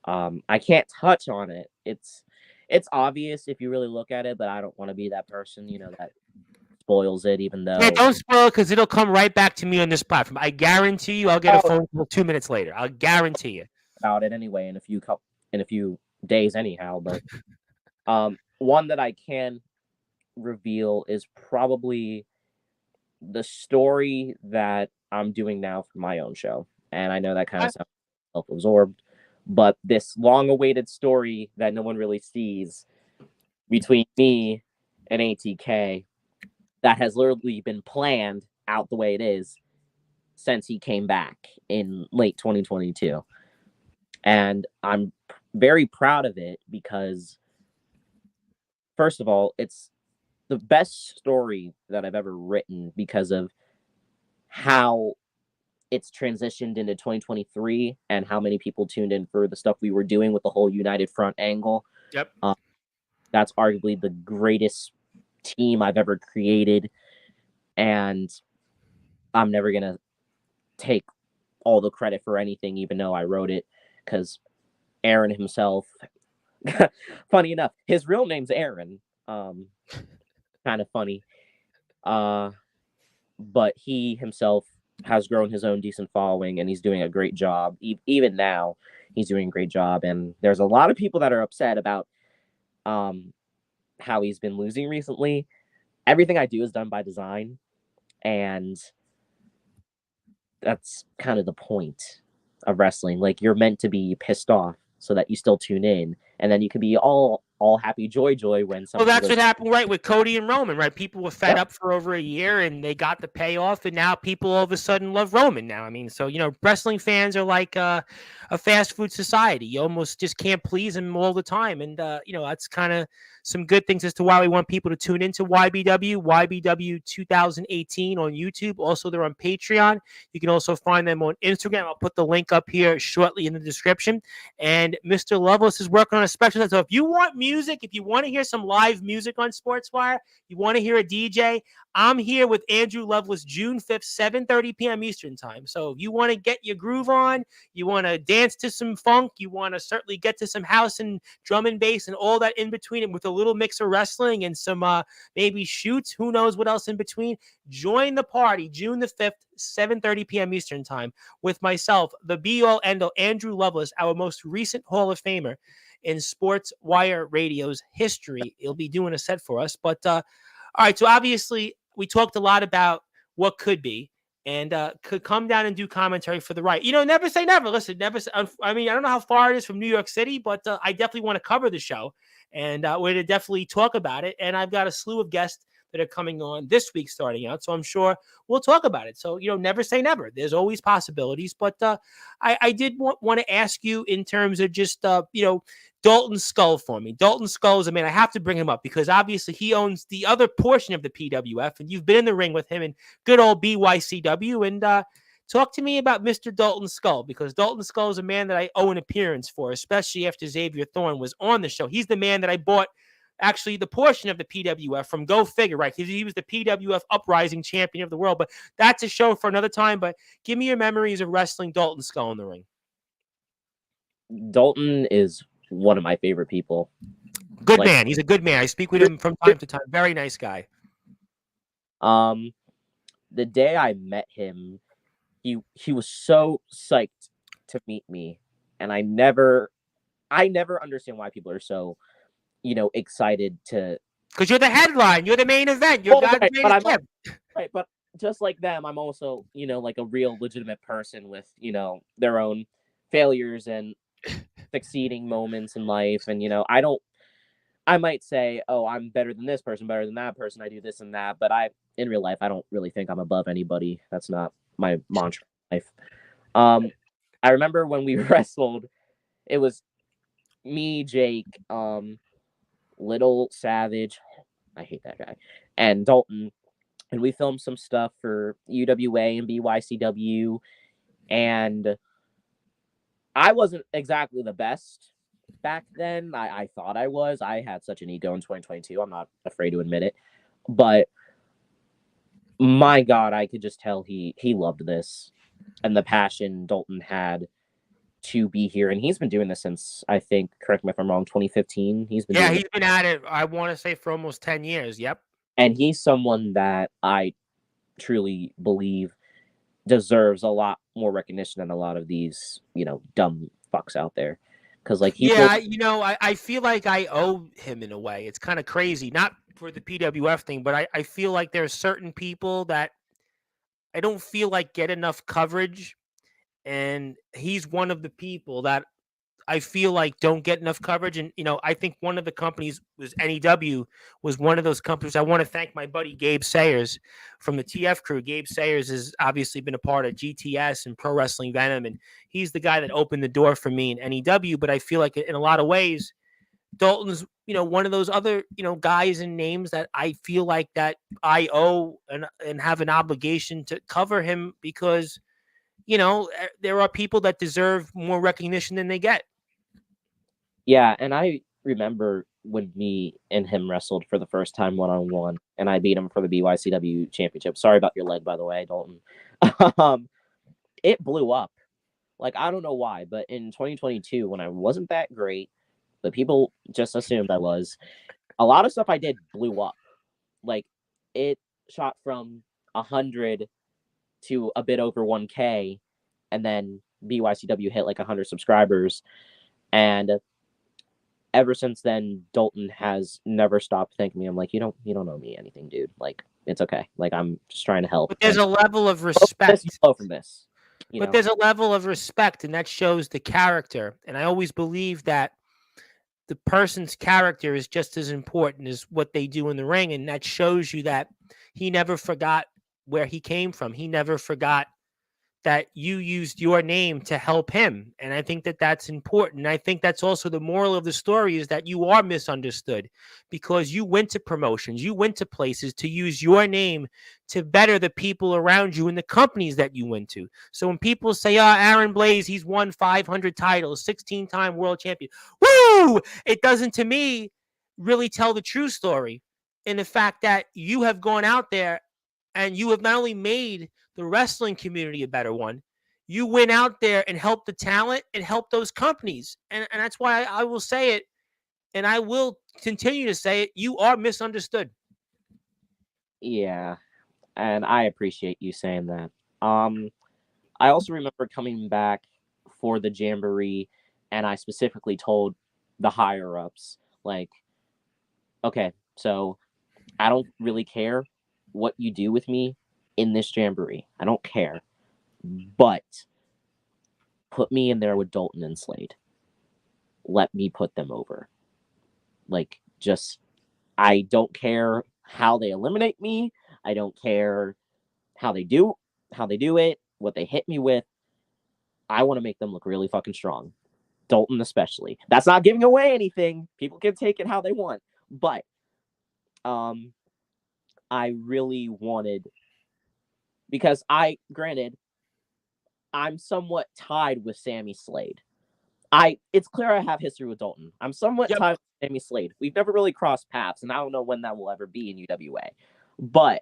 I can't touch on it. It's obvious if you really look at it, but I don't want to be that person, that spoils it, even though... Yeah, don't spoil it, because it'll come right back to me on this platform. I guarantee you I'll get a phone call 2 minutes later. I'll guarantee you. About it anyway in a few days anyhow, but one that I can reveal is probably the story that I'm doing now for my own show. And I know that kind of sounds self-absorbed, but this long-awaited story that no one really sees between me and ATK, that has literally been planned out the way it is since he came back in late 2022. And I'm very proud of it because, first of all, it's the best story that I've ever written because of how it's transitioned into 2023 and how many people tuned in for the stuff we were doing with the whole United Front angle. Yep. That's arguably the greatest team I've ever created. And I'm never going to take all the credit for anything, even though I wrote it, because Aaron himself, funny enough, his real name's Aaron. Kind of funny. But he himself has grown his own decent following, and he's doing a great job. Even now, he's doing a great job. And there's a lot of people that are upset about how he's been losing recently. Everything I do is done by design, and that's kind of the point of wrestling. Like, you're meant to be pissed off so that you still tune in, and then you can be all happy joy when something. Well, that's what happened, right, with Cody and Roman, right? People were fed Yep. up for over a year, and they got the payoff, and now people all of a sudden love Roman now. I mean, so, wrestling fans are like a fast food society. You almost just can't please them all the time, and, that's kind of some good things as to why we want people to tune into YBW 2018 on YouTube. Also, they're on Patreon. You can also find them on Instagram. I'll put the link up here shortly in the description. And Mr. Loveless is working on a special. So if you want music, if you want to hear some live music on Sportswire, you want to hear a DJ, I'm here with Andrew Loveless June 5th, 7:30 p.m. Eastern time. So if you want to get your groove on, you want to dance to some funk, you want to certainly get to some house and drum and bass and all that in between it with a little mix of wrestling and some maybe shoots, who knows what else in between, join the party June the 5th, 7:30 p.m. Eastern time with myself, the be-all, end-all, Andrew Loveless, our most recent Hall of Famer in Sportswire Radio's history. He'll be doing a set for us. But, all right, so obviously we talked a lot about what could be and could come down and do commentary for the right. Never say never. Listen, never. I mean, I don't know how far it is from New York City, but I definitely want to cover the show, and we're going to definitely talk about it. And I've got a slew of guests that are coming on this week starting out, so I'm sure we'll talk about it. So, never say never. There's always possibilities. But I did want to ask you in terms of just, Dalton Skull for me. Dalton Skull is a man. I have to bring him up because obviously he owns the other portion of the PWF, and you've been in the ring with him in good old BYCW. And talk to me about Mr. Dalton Skull, because Dalton Skull is a man that I owe an appearance for, especially after Xavier Thorne was on the show. He's the man that I bought actually the portion of the PWF from. Go figure, right? He was the PWF Uprising champion of the world, but that's a show for another time. But give me your memories of wrestling Dalton Skull in the ring. Dalton is one of my favorite people. Good man. He's a good man. I speak with him from time to time. Very nice guy. The day I met him, he was so psyched to meet me, and I never understand why people are so, excited to. Because you're the headline, you're the main event, you're God's greatest gift. Right, but just like them, I'm also, like a real legitimate person with, their own failures and succeeding moments in life. And, I might say, oh, I'm better than this person, better than that person, I do this and that, but in real life, I don't really think I'm above anybody. That's not my mantra in life. I remember when we wrestled, it was me, Jake, Little Savage, I hate that guy, and Dalton, and we filmed some stuff for UWA and BYCW, and I wasn't exactly the best back then. I thought I was. I had such an ego in 2022. I'm not afraid to admit it. But my God, I could just tell he loved this and the passion Dalton had to be here. And he's been doing this since, I think, correct me if I'm wrong, 2015. He's been at it, I want to say, for almost 10 years. Yep. And he's someone that I truly believe deserves a lot more recognition than a lot of these, dumb fucks out there. Because, like, I feel like I owe him in a way. It's kind of crazy, not for the PWF thing, but I feel like there are certain people that I don't feel like get enough coverage, and he's one of the people that I feel like don't get enough coverage. And, I think one of the companies was NEW, was one of those companies. I want to thank my buddy Gabe Sayers from the TF crew. Gabe Sayers has obviously been a part of GTS and Pro Wrestling Venom, and he's the guy that opened the door for me in NEW. But I feel like in a lot of ways, Dalton's, one of those other, guys and names that I feel like that I owe and have an obligation to cover him because, there are people that deserve more recognition than they get. Yeah, and I remember when me and him wrestled for the first time one-on-one, and I beat him for the BYCW championship. Sorry about your leg, by the way, Dalton. It blew up. Like, I don't know why, but in 2022, when I wasn't that great, but people just assumed I was, a lot of stuff I did blew up. Like, it shot from 100 to a bit over 1K, and then BYCW hit like 100 subscribers. And ever since then, Dalton has never stopped thanking me. I'm like, you don't owe me anything, dude. Like, it's okay. Like, I'm just trying to help. But there's a level of respect. From this. But there's a level of respect, and that shows the character. And I always believe that the person's character is just as important as what they do in the ring. And that shows you that he never forgot where he came from. He never forgot that you used your name to help him. And I think that that's important. I think that's also the moral of the story, is that you are misunderstood because you went to promotions, you went to places to use your name to better the people around you and the companies that you went to. So when people say, Aaron Blaze, he's won 500 titles, 16-time world champion, woo! It doesn't, to me, really tell the true story in the fact that you have gone out there and you have not only made the wrestling community a better one, you went out there and helped the talent and helped those companies. And that's why I will say it, and I will continue to say it, you are misunderstood. Yeah, and I appreciate you saying that. I also remember coming back for the Jamboree, and I specifically told the higher-ups, like, okay, so I don't really care what you do with me in this Jamboree. I don't care. But put me in there with Dalton and Slade. Let me put them over. Like, just, I don't care how they eliminate me. I don't care how they do it, what they hit me with. I want to make them look really fucking strong. Dalton especially. That's not giving away anything. People can take it how they want. But I really wanted, because granted, I'm somewhat tied with Sammy Slade. It's clear I have history with Dalton. I'm somewhat tied with Sammy Slade. We've never really crossed paths, and I don't know when that will ever be in UWA. But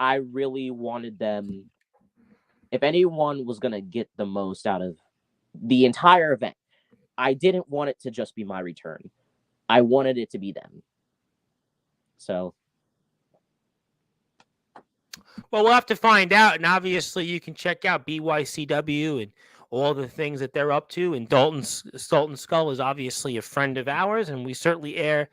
I really wanted them, if anyone was going to get the most out of the entire event, I didn't want it to just be my return. I wanted it to be them. So, well, we'll have to find out. And obviously, you can check out BYCW and all the things that they're up to. And Dalton Skull is obviously a friend of ours, and we certainly air,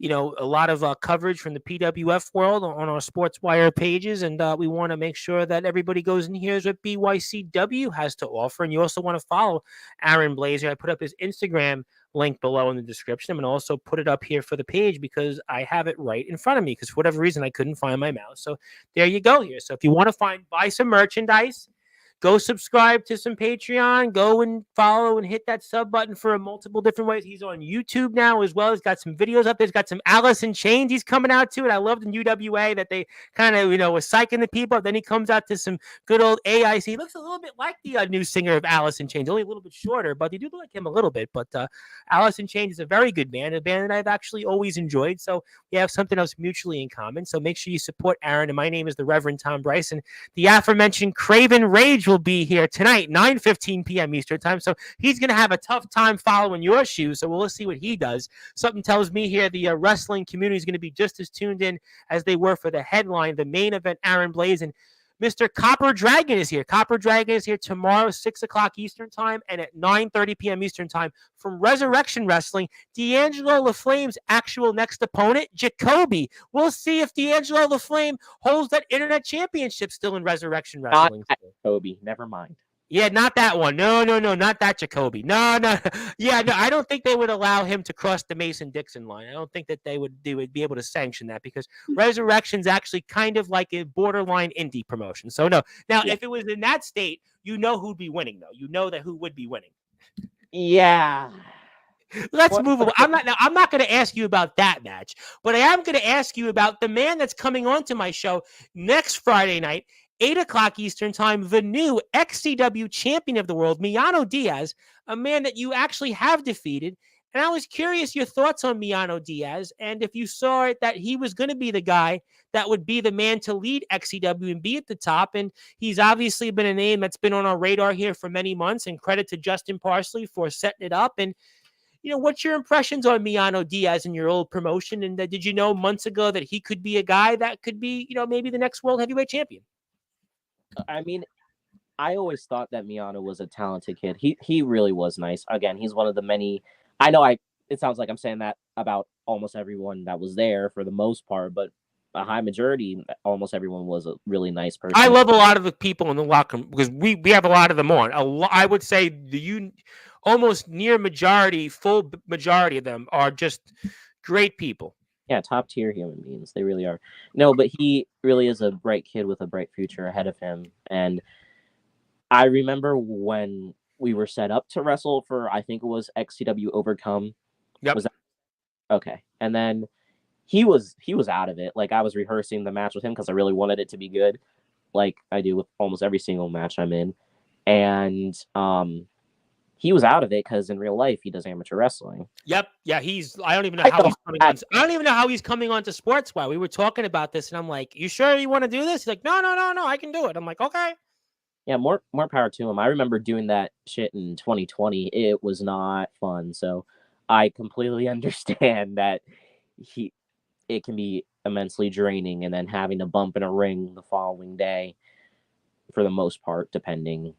a lot of coverage from the PWF world on our Sportswire pages. And we want to make sure that everybody goes and hears what BYCW has to offer. And you also want to follow Aaron Blazer. I put up his Instagram link below in the description. I'm going to also put it up here for the page because I have it right in front of me because for whatever reason I couldn't find my mouse. So there you go here. So if you want to buy some merchandise, go subscribe to some Patreon, go and follow and hit that sub button for multiple different ways. He's on YouTube now as well. He's got some videos up there. He's got some Alice in Chains he's coming out to. And I loved in UWA that they kind of, was psyching the people. Then he comes out to some good old AIC. He looks a little bit like the new singer of Alice in Chains, only a little bit shorter, but they do look like him a little bit. But Alice in Chains is a very good band, a band that I've actually always enjoyed. So we have something else mutually in common. So make sure you support Aaron. And my name is the Reverend Tom Bryce. And the aforementioned Craven Rage will be here tonight, 9:15 p.m. Eastern time. So he's going to have a tough time following your shoes. So we'll see what he does. Something tells me here the wrestling community is going to be just as tuned in as they were for the headline, the main event, Aaron Blaze. And Mr. Copper Dragon is here. Copper Dragon is here tomorrow, 6 o'clock Eastern time, and at 9:30 p.m. Eastern time from Resurrection Wrestling, D'Angelo LaFlame's actual next opponent, Jacoby. We'll see if D'Angelo LaFlame holds that internet championship still in Resurrection Wrestling. Not Jacoby, never mind. Yeah, not that one. No, not that Jacoby. No. Yeah, no, I don't think they would allow him to cross the Mason-Dixon line. I don't think that they would be able to sanction that because Resurrection's actually kind of like a borderline indie promotion. So no. Now, Yeah. if it was in that state, you know who'd be winning though. You know that who would be winning. Yeah. Let's move on. I'm not going to ask you about that match, but I am going to ask you about the man that's coming onto my show next Friday night, 8:00 Eastern time, the new XCW champion of the world, Miyano Diaz, a man that you actually have defeated. And I was curious your thoughts on Miyano Diaz and if you saw it that he was going to be the guy that would be the man to lead XCW and be at the top. And he's obviously been a name that's been on our radar here for many months. And credit to Justin Parsley for setting it up. And what's your impressions on Miyano Diaz in your old promotion? And did you know months ago that he could be a guy that could be, maybe the next world heavyweight champion? I mean, I always thought that Miyano was a talented kid. He really was nice. Again, he's one of the many. I know it sounds like I'm saying that about almost everyone that was there for the most part, but a high majority, almost everyone was a really nice person. I love a lot of the people in the locker room because we have a lot of them on. I would say almost near majority, full majority of them are just great people. Yeah, top tier human beings. They really are. No, but he really is a bright kid with a bright future ahead of him. And I remember when we were set up to wrestle for, I think it was XCW Overcome. Yep. Was that? Okay. And then he was out of it. Like, I was rehearsing the match with him because I really wanted it to be good, like I do with almost every single match I'm in. And he was out of it because in real life he does amateur wrestling. Yep. Yeah, I don't even know how he's coming on. I don't even know how he's coming on to Sportzwire. We were talking about this and I'm like, you sure you want to do this? He's like, no, I can do it. I'm like, okay. Yeah, more power to him. I remember doing that shit in 2020. It was not fun. So I completely understand that it can be immensely draining, and then having to bump in a ring the following day for the most part, depending,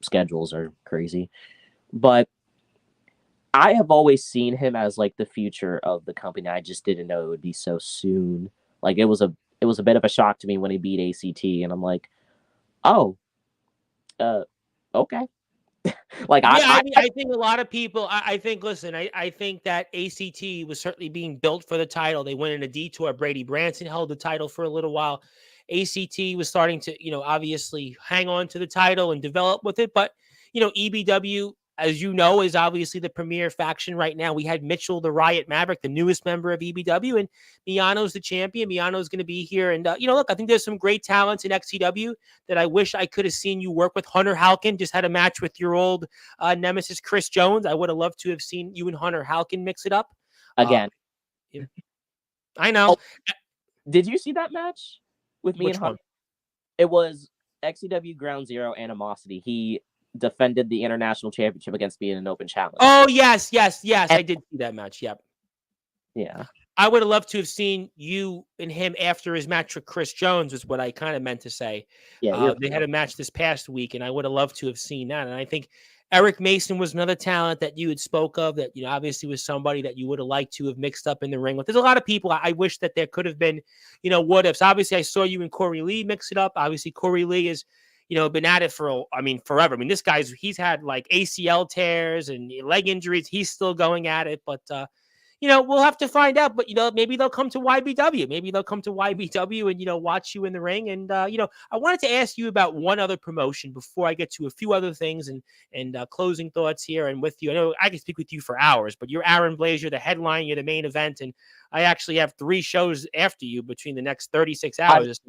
schedules are crazy. But I have always seen him as like the future of the company. I just didn't know it would be so soon. Like, it was a bit of a shock to me when he beat ACT, and I'm like, oh, okay. Like, yeah, I think a lot of people. I think. Listen, I think that ACT was certainly being built for the title. They went in a detour. Brady Branson held the title for a little while. ACT was starting to, obviously hang on to the title and develop with it. But EBW, as you know, is obviously the premier faction right now. We had Mitchell, the Riot Maverick, the newest member of EBW, and Miyano's the champion. Miyano's going to be here. And, look, I think there's some great talents in XCW that I wish I could have seen you work with. Hunter Halkin just had a match with your old nemesis, Chris Jones. I would have loved to have seen you and Hunter Halkin mix it up. Again. I know. Oh, did you see that match with me and Hunter? It was XCW Ground Zero Animosity. He defended the international championship against me in an open challenge. Oh, yes. I did see that match. Yep. Yeah. I would have loved to have seen you and him after his match with Chris Jones, is what I kind of meant to say. Yeah. They had a match this past week, and I would have loved to have seen that. And I think Eric Mason was another talent that you had spoke of that, obviously was somebody that you would have liked to have mixed up in the ring with. There's a lot of people I wish that there could have been, what ifs. Obviously, I saw you and Corey Lee mix it up. Obviously, Corey Lee is, been at it for, forever. This guy's, he's had like ACL tears and leg injuries. He's still going at it, but, we'll have to find out. But, maybe they'll come to YBW. Maybe they'll come to YBW and, watch you in the ring. And, I wanted to ask you about one other promotion before I get to a few other things and closing thoughts here. And with you, I know I can speak with you for hours, but you're Aaron Blaze, you're the headline, you're the main event. And I actually have 3 shows after you between the next 36 hours.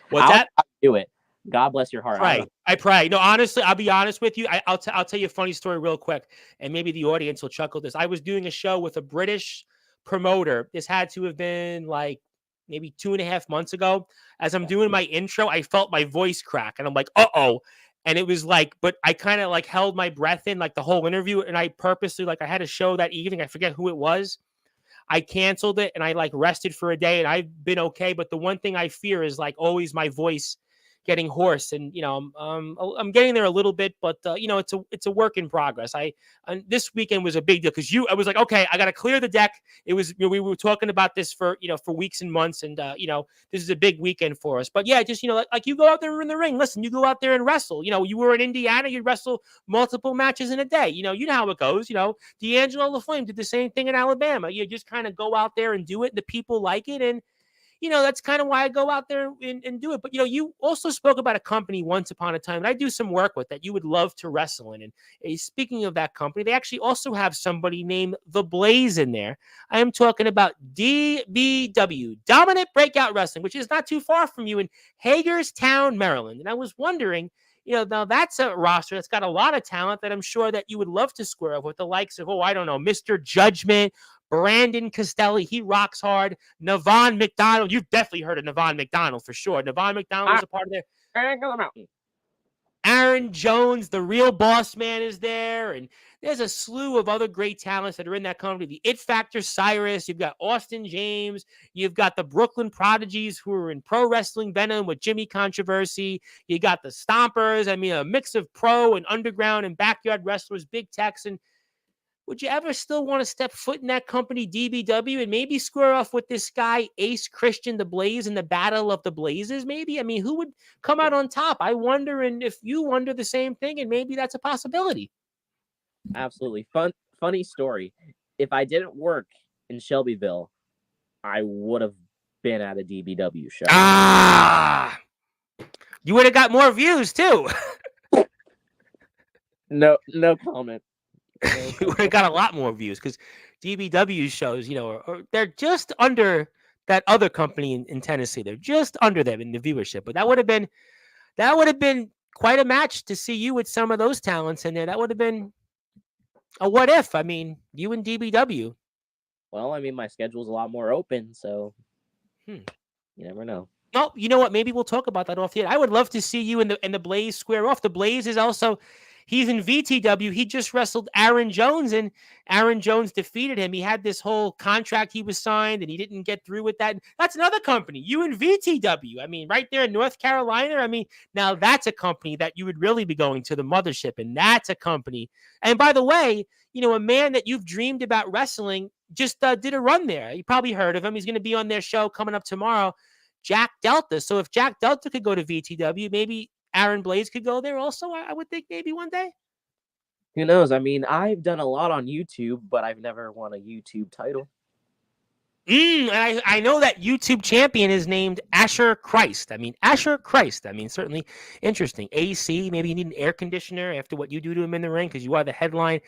What's that? Do it. God bless your heart. I pray. No, honestly, I'll be honest with you. I'll tell you a funny story real quick, and maybe the audience will chuckle this. I was doing a show with a British promoter. This had to have been like maybe 2.5 months ago. As I'm doing my intro, I felt my voice crack, and I'm like, uh-oh. And it was like, but I kind of like held my breath in like the whole interview, and I purposely, like, I had a show that evening. I forget who it was. I canceled it, and I like rested for a day, and I've been okay. But the one thing I fear is like always my voice getting hoarse, and I'm getting there a little bit, but it's a work in progress. This weekend was a big deal because I was like, okay, I got to clear the deck. It was we were talking about this for weeks and months, and this is a big weekend for us. But yeah, just like you go out there in the ring. Listen, you go out there and wrestle. You were in Indiana, you wrestle multiple matches in a day. You know how it goes. D'Angelo LaFlame did the same thing in Alabama. You just kind of go out there and do it. The people like it, and that's kind of why I go out there and do it. But, you also spoke about a company once upon a time that I do some work with that you would love to wrestle in. And speaking of that company, they actually also have somebody named The Blaze in there. I am talking about DBW, Dominant Breakout Wrestling, which is not too far from you in Hagerstown, Maryland. And I was wondering, now that's a roster that's got a lot of talent that I'm sure that you would love to square up with, the likes of, I don't know, Mr. Judgment, Brandon Costelli, he rocks hard. Navon McDonald, you've definitely heard of Navon McDonald for sure. Navon McDonald is a part of there. Aaron Jones, the real boss man, is there. And there's a slew of other great talents that are in that company. The It Factor Cyrus, you've got Austin James, you've got the Brooklyn Prodigies who are in Pro Wrestling Venom with Jimmy Controversy. You got the Stompers. I mean, a mix of pro and underground and backyard wrestlers, Big Tex. And would you ever still want to step foot in that company, DBW, and maybe square off with this guy, Ace Christian the Blaze, in the Battle of the Blazes? Maybe. I mean, who would come out on top? I wonder, and if you wonder the same thing, and maybe that's a possibility. Absolutely. Funny story. If I didn't work in Shelbyville, I would have been at a DBW show. You would have got more views too. No comment. You would have got a lot more views because DBW shows, they're just under that other company in Tennessee. They're just under them in the viewership. But that would have been quite a match to see you with some of those talents in there. That would have been a what if. I mean, you and DBW. Well, I mean, my schedule's a lot more open, so you never know. Oh, you know what? Maybe we'll talk about that off the air. I would love to see you and the Blaze square off. The Blaze is also. He's in VTW. He just wrestled Aaron Jones, and Aaron Jones defeated him. He had this whole contract he was signed, and he didn't get through with that. That's another company. You in VTW. I mean, right there in North Carolina. I mean, now that's a company that you would really be going to the mothership, and that's a company. And by the way, a man that you've dreamed about wrestling just did a run there. You probably heard of him. He's going to be on their show coming up tomorrow, Jack Delta. So if Jack Delta could go to VTW, maybe Aaron Blaze could go there also, I would think maybe one day. Who knows? I mean, I've done a lot on YouTube, but I've never won a YouTube title. I know that YouTube champion is named Asher Christ. I mean, certainly interesting. AC, maybe you need an air conditioner after what you do to him in the ring because you are the headline,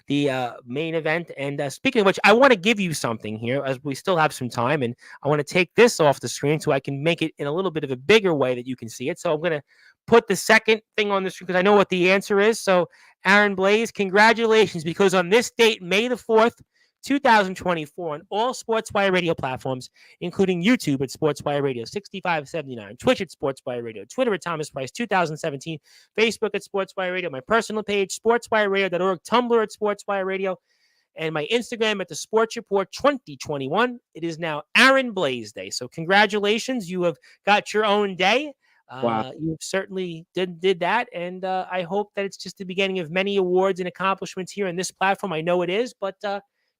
the main event. And speaking of which, I want to give you something here as we still have some time. And I want to take this off the screen so I can make it in a little bit of a bigger way that you can see it. So I'm going to put the second thing on the screen because I know what the answer is. So Aaron Blaze, congratulations, because on this date, May the 4th, 2024, on all Sportswire radio platforms, including YouTube at Sportswire Radio 6579, Twitch at Sportswire Radio, Twitter at Thomas Price 2017, Facebook at Sportswire Radio, my personal page, sportswireradio.org, Tumblr at Sportswire Radio, and my Instagram at the Sports Report 2021. It is now Aaron Blaze Day. So congratulations. You have got your own day. Wow. You certainly did that, and I hope that it's just the beginning of many awards and accomplishments here on this platform. I know it is, but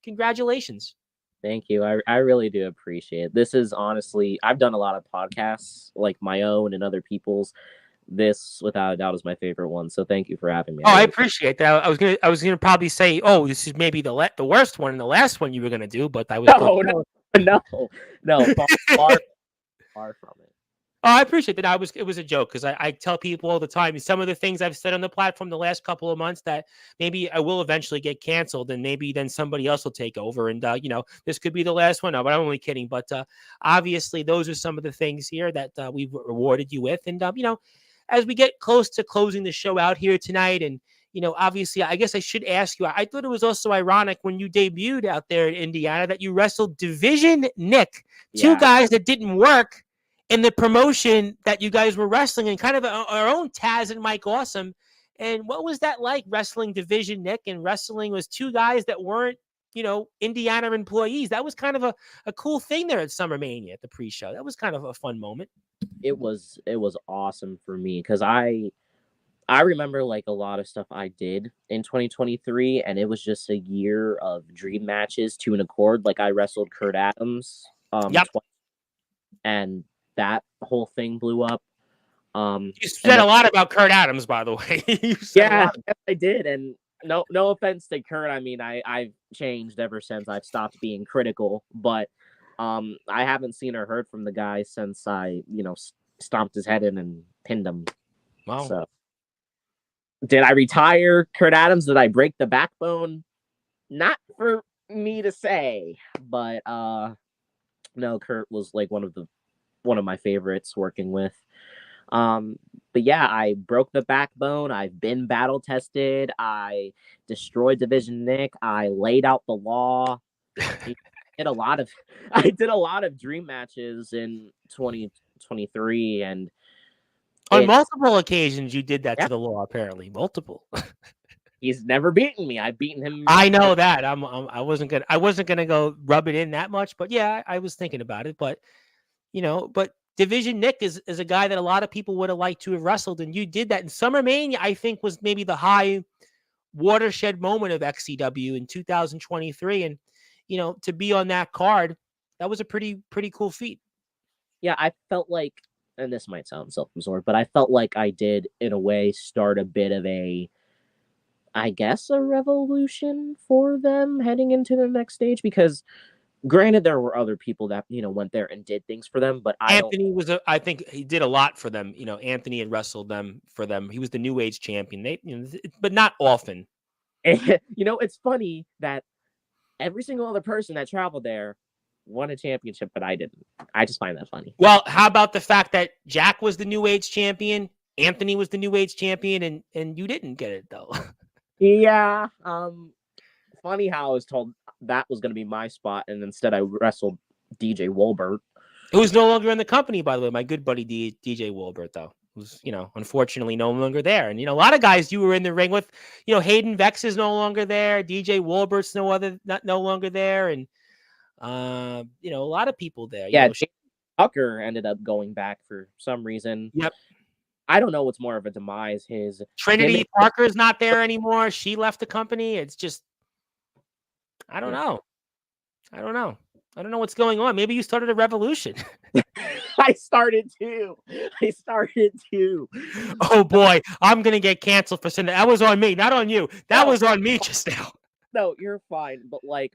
congratulations. Thank you. I really do appreciate it. This is honestly, I've done a lot of podcasts like my own and other people's. This, without a doubt, is my favorite one. So thank you for having me. I appreciate that. I was gonna probably say, this is maybe the worst one and the last one you were gonna do, but I was no, far from it. Oh, I appreciate that. It was a joke because I tell people all the time some of the things I've said on the platform the last couple of months that maybe I will eventually get canceled and maybe then somebody else will take over. And, this could be the last one. No, but I'm only kidding. But obviously, those are some of the things here that we've rewarded you with. And, as we get close to closing the show out here tonight and, obviously, I guess I should ask you, I thought it was also ironic when you debuted out there in Indiana that you wrestled Division Nick, two guys that didn't work in the promotion that you guys were wrestling in, kind of our own Taz and Mike Awesome. And what was that like, wrestling Division Nick and wrestling was two guys that weren't, Indiana employees? That was kind of a cool thing there at Summer Mania at the pre-show. That was kind of a fun moment. it was awesome for me because I remember like a lot of stuff I did in 2023, and it was just a year of dream matches to an accord. Like I wrestled Kurt Adams Yep. twice, and that whole thing blew up. You And said then a lot about Kurt Adams, by the way. You said a yeah, lot. yes, I did. And no offense to Kurt. I mean, I've changed ever since I've stopped being critical, but I haven't seen or heard from the guy since I stomped his head in and pinned him. Wow. So did I retire Kurt Adams? Did I break the backbone? Not for me to say, but no, Kurt was like one of my favorites working with. But yeah, I broke the backbone. I've been battle tested. I destroyed Division Nick. I laid out the law. I did a lot of dream matches in 2023, and On it's multiple occasions, you did that yeah, to the law. Apparently, multiple. he's never beaten me. I've beaten him. I know that. I wasn't gonna go rub it in that much, but yeah, I was thinking about it. But but Division Nick is a guy that a lot of people would have liked to have wrestled, and you did that. And Summer Mania, I think, was maybe the high watershed moment of XCW in 2023, and to be on that card, that was a pretty cool feat. Yeah, I felt like, and this might sound self-absorbed, but I felt like I did in a way start a bit of I guess a revolution for them heading into the next stage, because granted there were other people that went there and did things for them, but Anthony I think he did a lot for them. Anthony had wrestled them for them. He was the New Age champion. They, but not often. It's funny that every single other person that traveled there won a championship, but I didn't. I just find that funny. Well, how about the fact that Jack was the New Age champion, Anthony was the New Age champion, and you didn't get it though. Yeah. Funny how I was told that was going to be my spot, and instead I wrestled DJ Wolbert, who's no longer in the company, by the way. My good buddy DJ Wolbert, though, who's unfortunately no longer there. And a lot of guys you were in the ring with, Hayden Vex is no longer there. DJ Wolbert's no longer there, and a lot of people there. Yeah, Tucker ended up going back for some reason. Yep. I don't know what's more of a demise. His Trinity Parker's not there anymore. She left the company. It's just, I don't know. I don't know what's going on. Maybe you started a revolution. I started too. Oh boy, I'm gonna get canceled for saying that. That was on me, not on you. That was on me just now. No, you're fine. But like,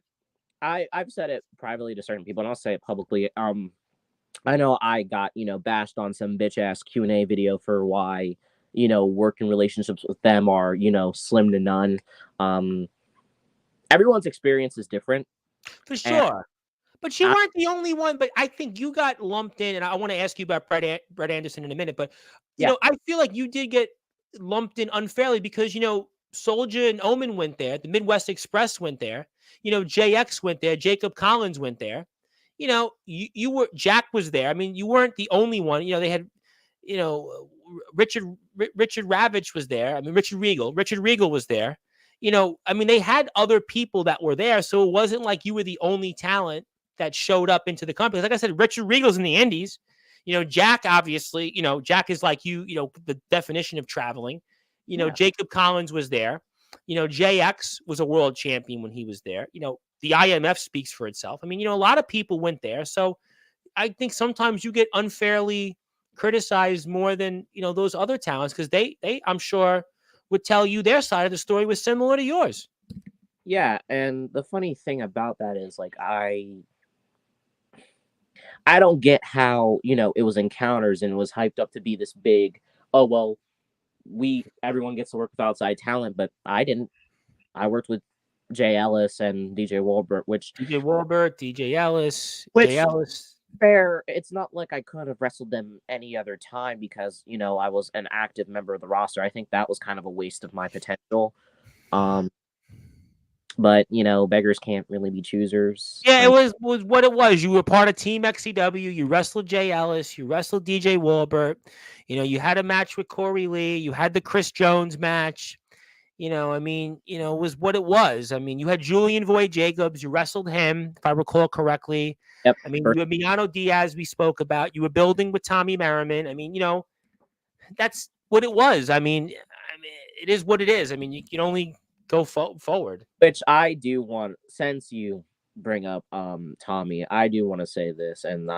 I've said it privately to certain people, and I'll say it publicly. I know I got bashed on some bitch ass Q&A video for why working relationships with them are slim to none. Everyone's experience is different, for sure. But you weren't the only one. But I think you got lumped in, and I want to ask you about Brett Anderson in a minute. But I feel like you did get lumped in unfairly because Soldier and Omen went there, the Midwest Express went there, JX went there, Jacob Collins went there. You were Jack was there. I mean, you weren't the only one. They had, Richard Ravitch was there. I mean, Richard Regal was there. I mean, they had other people that were there, so it wasn't like you were the only talent that showed up into the company. Like I said, Richard Regal's in the Indies. Jack obviously, Jack is like the definition of traveling. Jacob Collins was there. JX was a world champion when he was there. The IMF speaks for itself. I mean, a lot of people went there. So I think sometimes you get unfairly criticized more than, those other talents because they, I'm sure, would tell you their side of the story was similar to yours. Yeah, and the funny thing about that is, like, I don't get how, it was encounters and it was hyped up to be this big, oh, well, everyone gets to work with outside talent, but I didn't. I worked with Jay Ellis and DJ Wolbert, DJ Ellis, Jay Ellis. Fair. It's not like I could have wrestled them any other time because, I was an active member of the roster. I think that was kind of a waste of my potential. But, beggars can't really be choosers. Yeah, it was what it was. You were part of Team XCW. You wrestled Jay Ellis. You wrestled DJ Wolbert. You had a match with Corey Lee. You had the Chris Jones match. I mean, was what it was. I mean, you had Julian Void Jacobs, you wrestled him, if I recall correctly. Yep. I mean, you had Milano Diaz, we spoke about. You were building with Tommy Merriman. I mean, that's what it was. I mean, it is what it is. I mean, you can only go forward. Which I do want, since you bring up Tommy, I do want to say this, and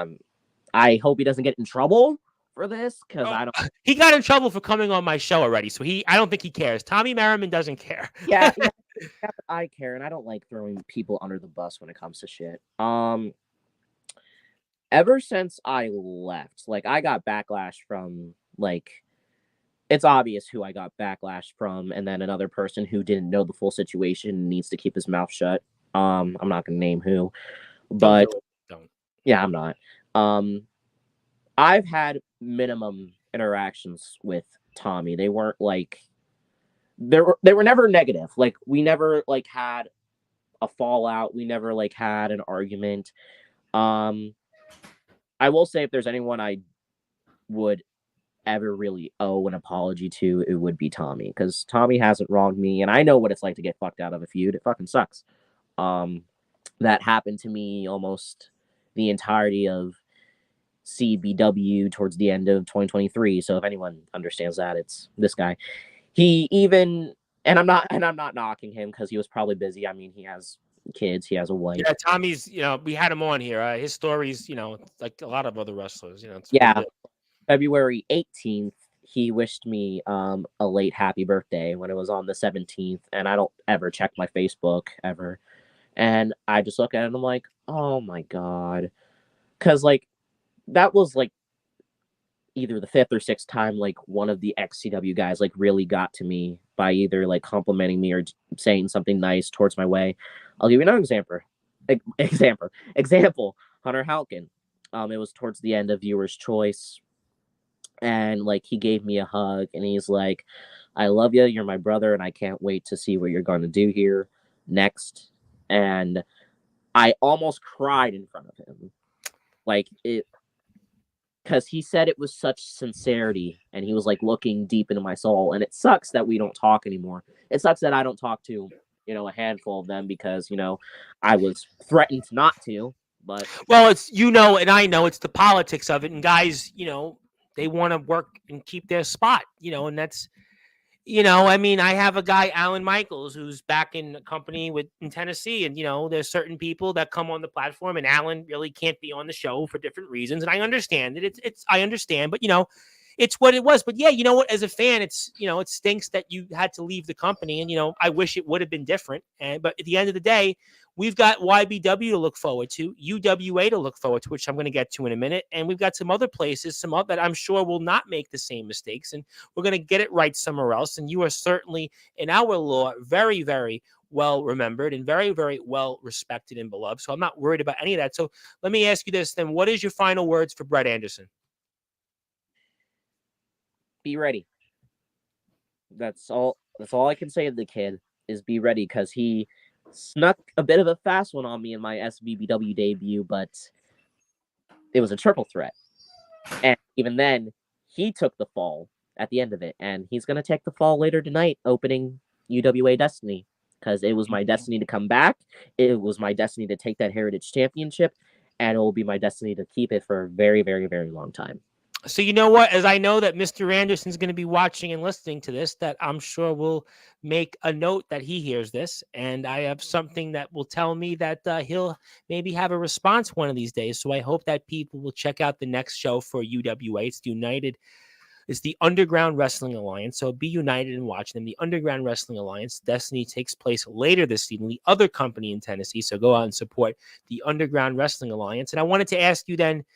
I hope he doesn't get in trouble for this because Oh, I don't. he got in trouble for coming on my show already, so I don't think he cares. Tommy Merriman doesn't care. Yeah, yeah, I care, and I don't like throwing people under the bus when it comes to shit. Ever since I left, like I got backlash from it's obvious who I got backlash from, and then another person who didn't know the full situation needs to keep his mouth shut. I'm not gonna name who, but Don't. yeah, I'm not. I've had minimum interactions with Tommy. They weren't they were never negative. Like we never had a fallout. We never had an argument. I will say if there's anyone I would ever really owe an apology to, it would be Tommy, because Tommy hasn't wronged me, and I know what it's like to get fucked out of a feud. It fucking sucks. That happened to me almost the entirety of CBW towards the end of 2023. So if anyone understands that, it's this guy. He even, and I'm not knocking him because he was probably busy. I mean, he has kids, he has a wife. Yeah, Tommy's. We had him on here. His stories, like a lot of other wrestlers. It's Yeah. February 18th, he wished me a late happy birthday when it was on the 17th, and I don't ever check my Facebook ever. And I just look at it and I'm like, oh my God. Because that was either the fifth or sixth time one of the XCW guys really got to me by either complimenting me or saying something nice towards my way. I'll give you another example. Hunter Halkin. It was towards the end of Viewer's Choice, and he gave me a hug, and he's like, I love you, you're my brother, and I can't wait to see what you're going to do here next. And I almost cried in front of him, because he said it with such sincerity, and he was looking deep into my soul. And it sucks that we don't talk anymore. It sucks that I don't talk to a handful of them because I was threatened not to. But well, it's and I know it's the politics of it, and guys, they want to work and keep their spot, and that's, I mean, I have a guy, Alan Michaels, who's back in a company in Tennessee, and there's certain people that come on the platform, and Alan really can't be on the show for different reasons, and I understand it. I understand, but it's what it was. But yeah, you know what? As a fan, it's it stinks that you had to leave the company, and I wish it would have been different. But at the end of the day, we've got YBW to look forward to, UWA to look forward to, which I'm going to get to in a minute, and we've got some other places, that I'm sure will not make the same mistakes, and we're going to get it right somewhere else. And you are certainly, in our law, very, very well remembered and very, very well respected and beloved. So I'm not worried about any of that. So let me ask you this then: what is your final words for Brett Anderson? Be ready. That's all I can say to the kid is be ready, because he snuck a bit of a fast one on me in my SBBW debut, but it was a triple threat. And even then, he took the fall at the end of it, and he's going to take the fall later tonight opening UWA Destiny, because it was my destiny to come back. It was my destiny to take that Heritage Championship, and it will be my destiny to keep it for a very, very, very long time. So you know what? As I know that Mr. Anderson's going to be watching and listening to this, that I'm sure will make a note that he hears this, and I have something that will tell me that he'll maybe have a response one of these days. So I hope that people will check out the next show for UWA. It's the Underground Wrestling Alliance. So be united and watch them. The Underground Wrestling Alliance Destiny takes place later this season, the other company in Tennessee. So go out and support the Underground Wrestling Alliance. And I wanted to ask you then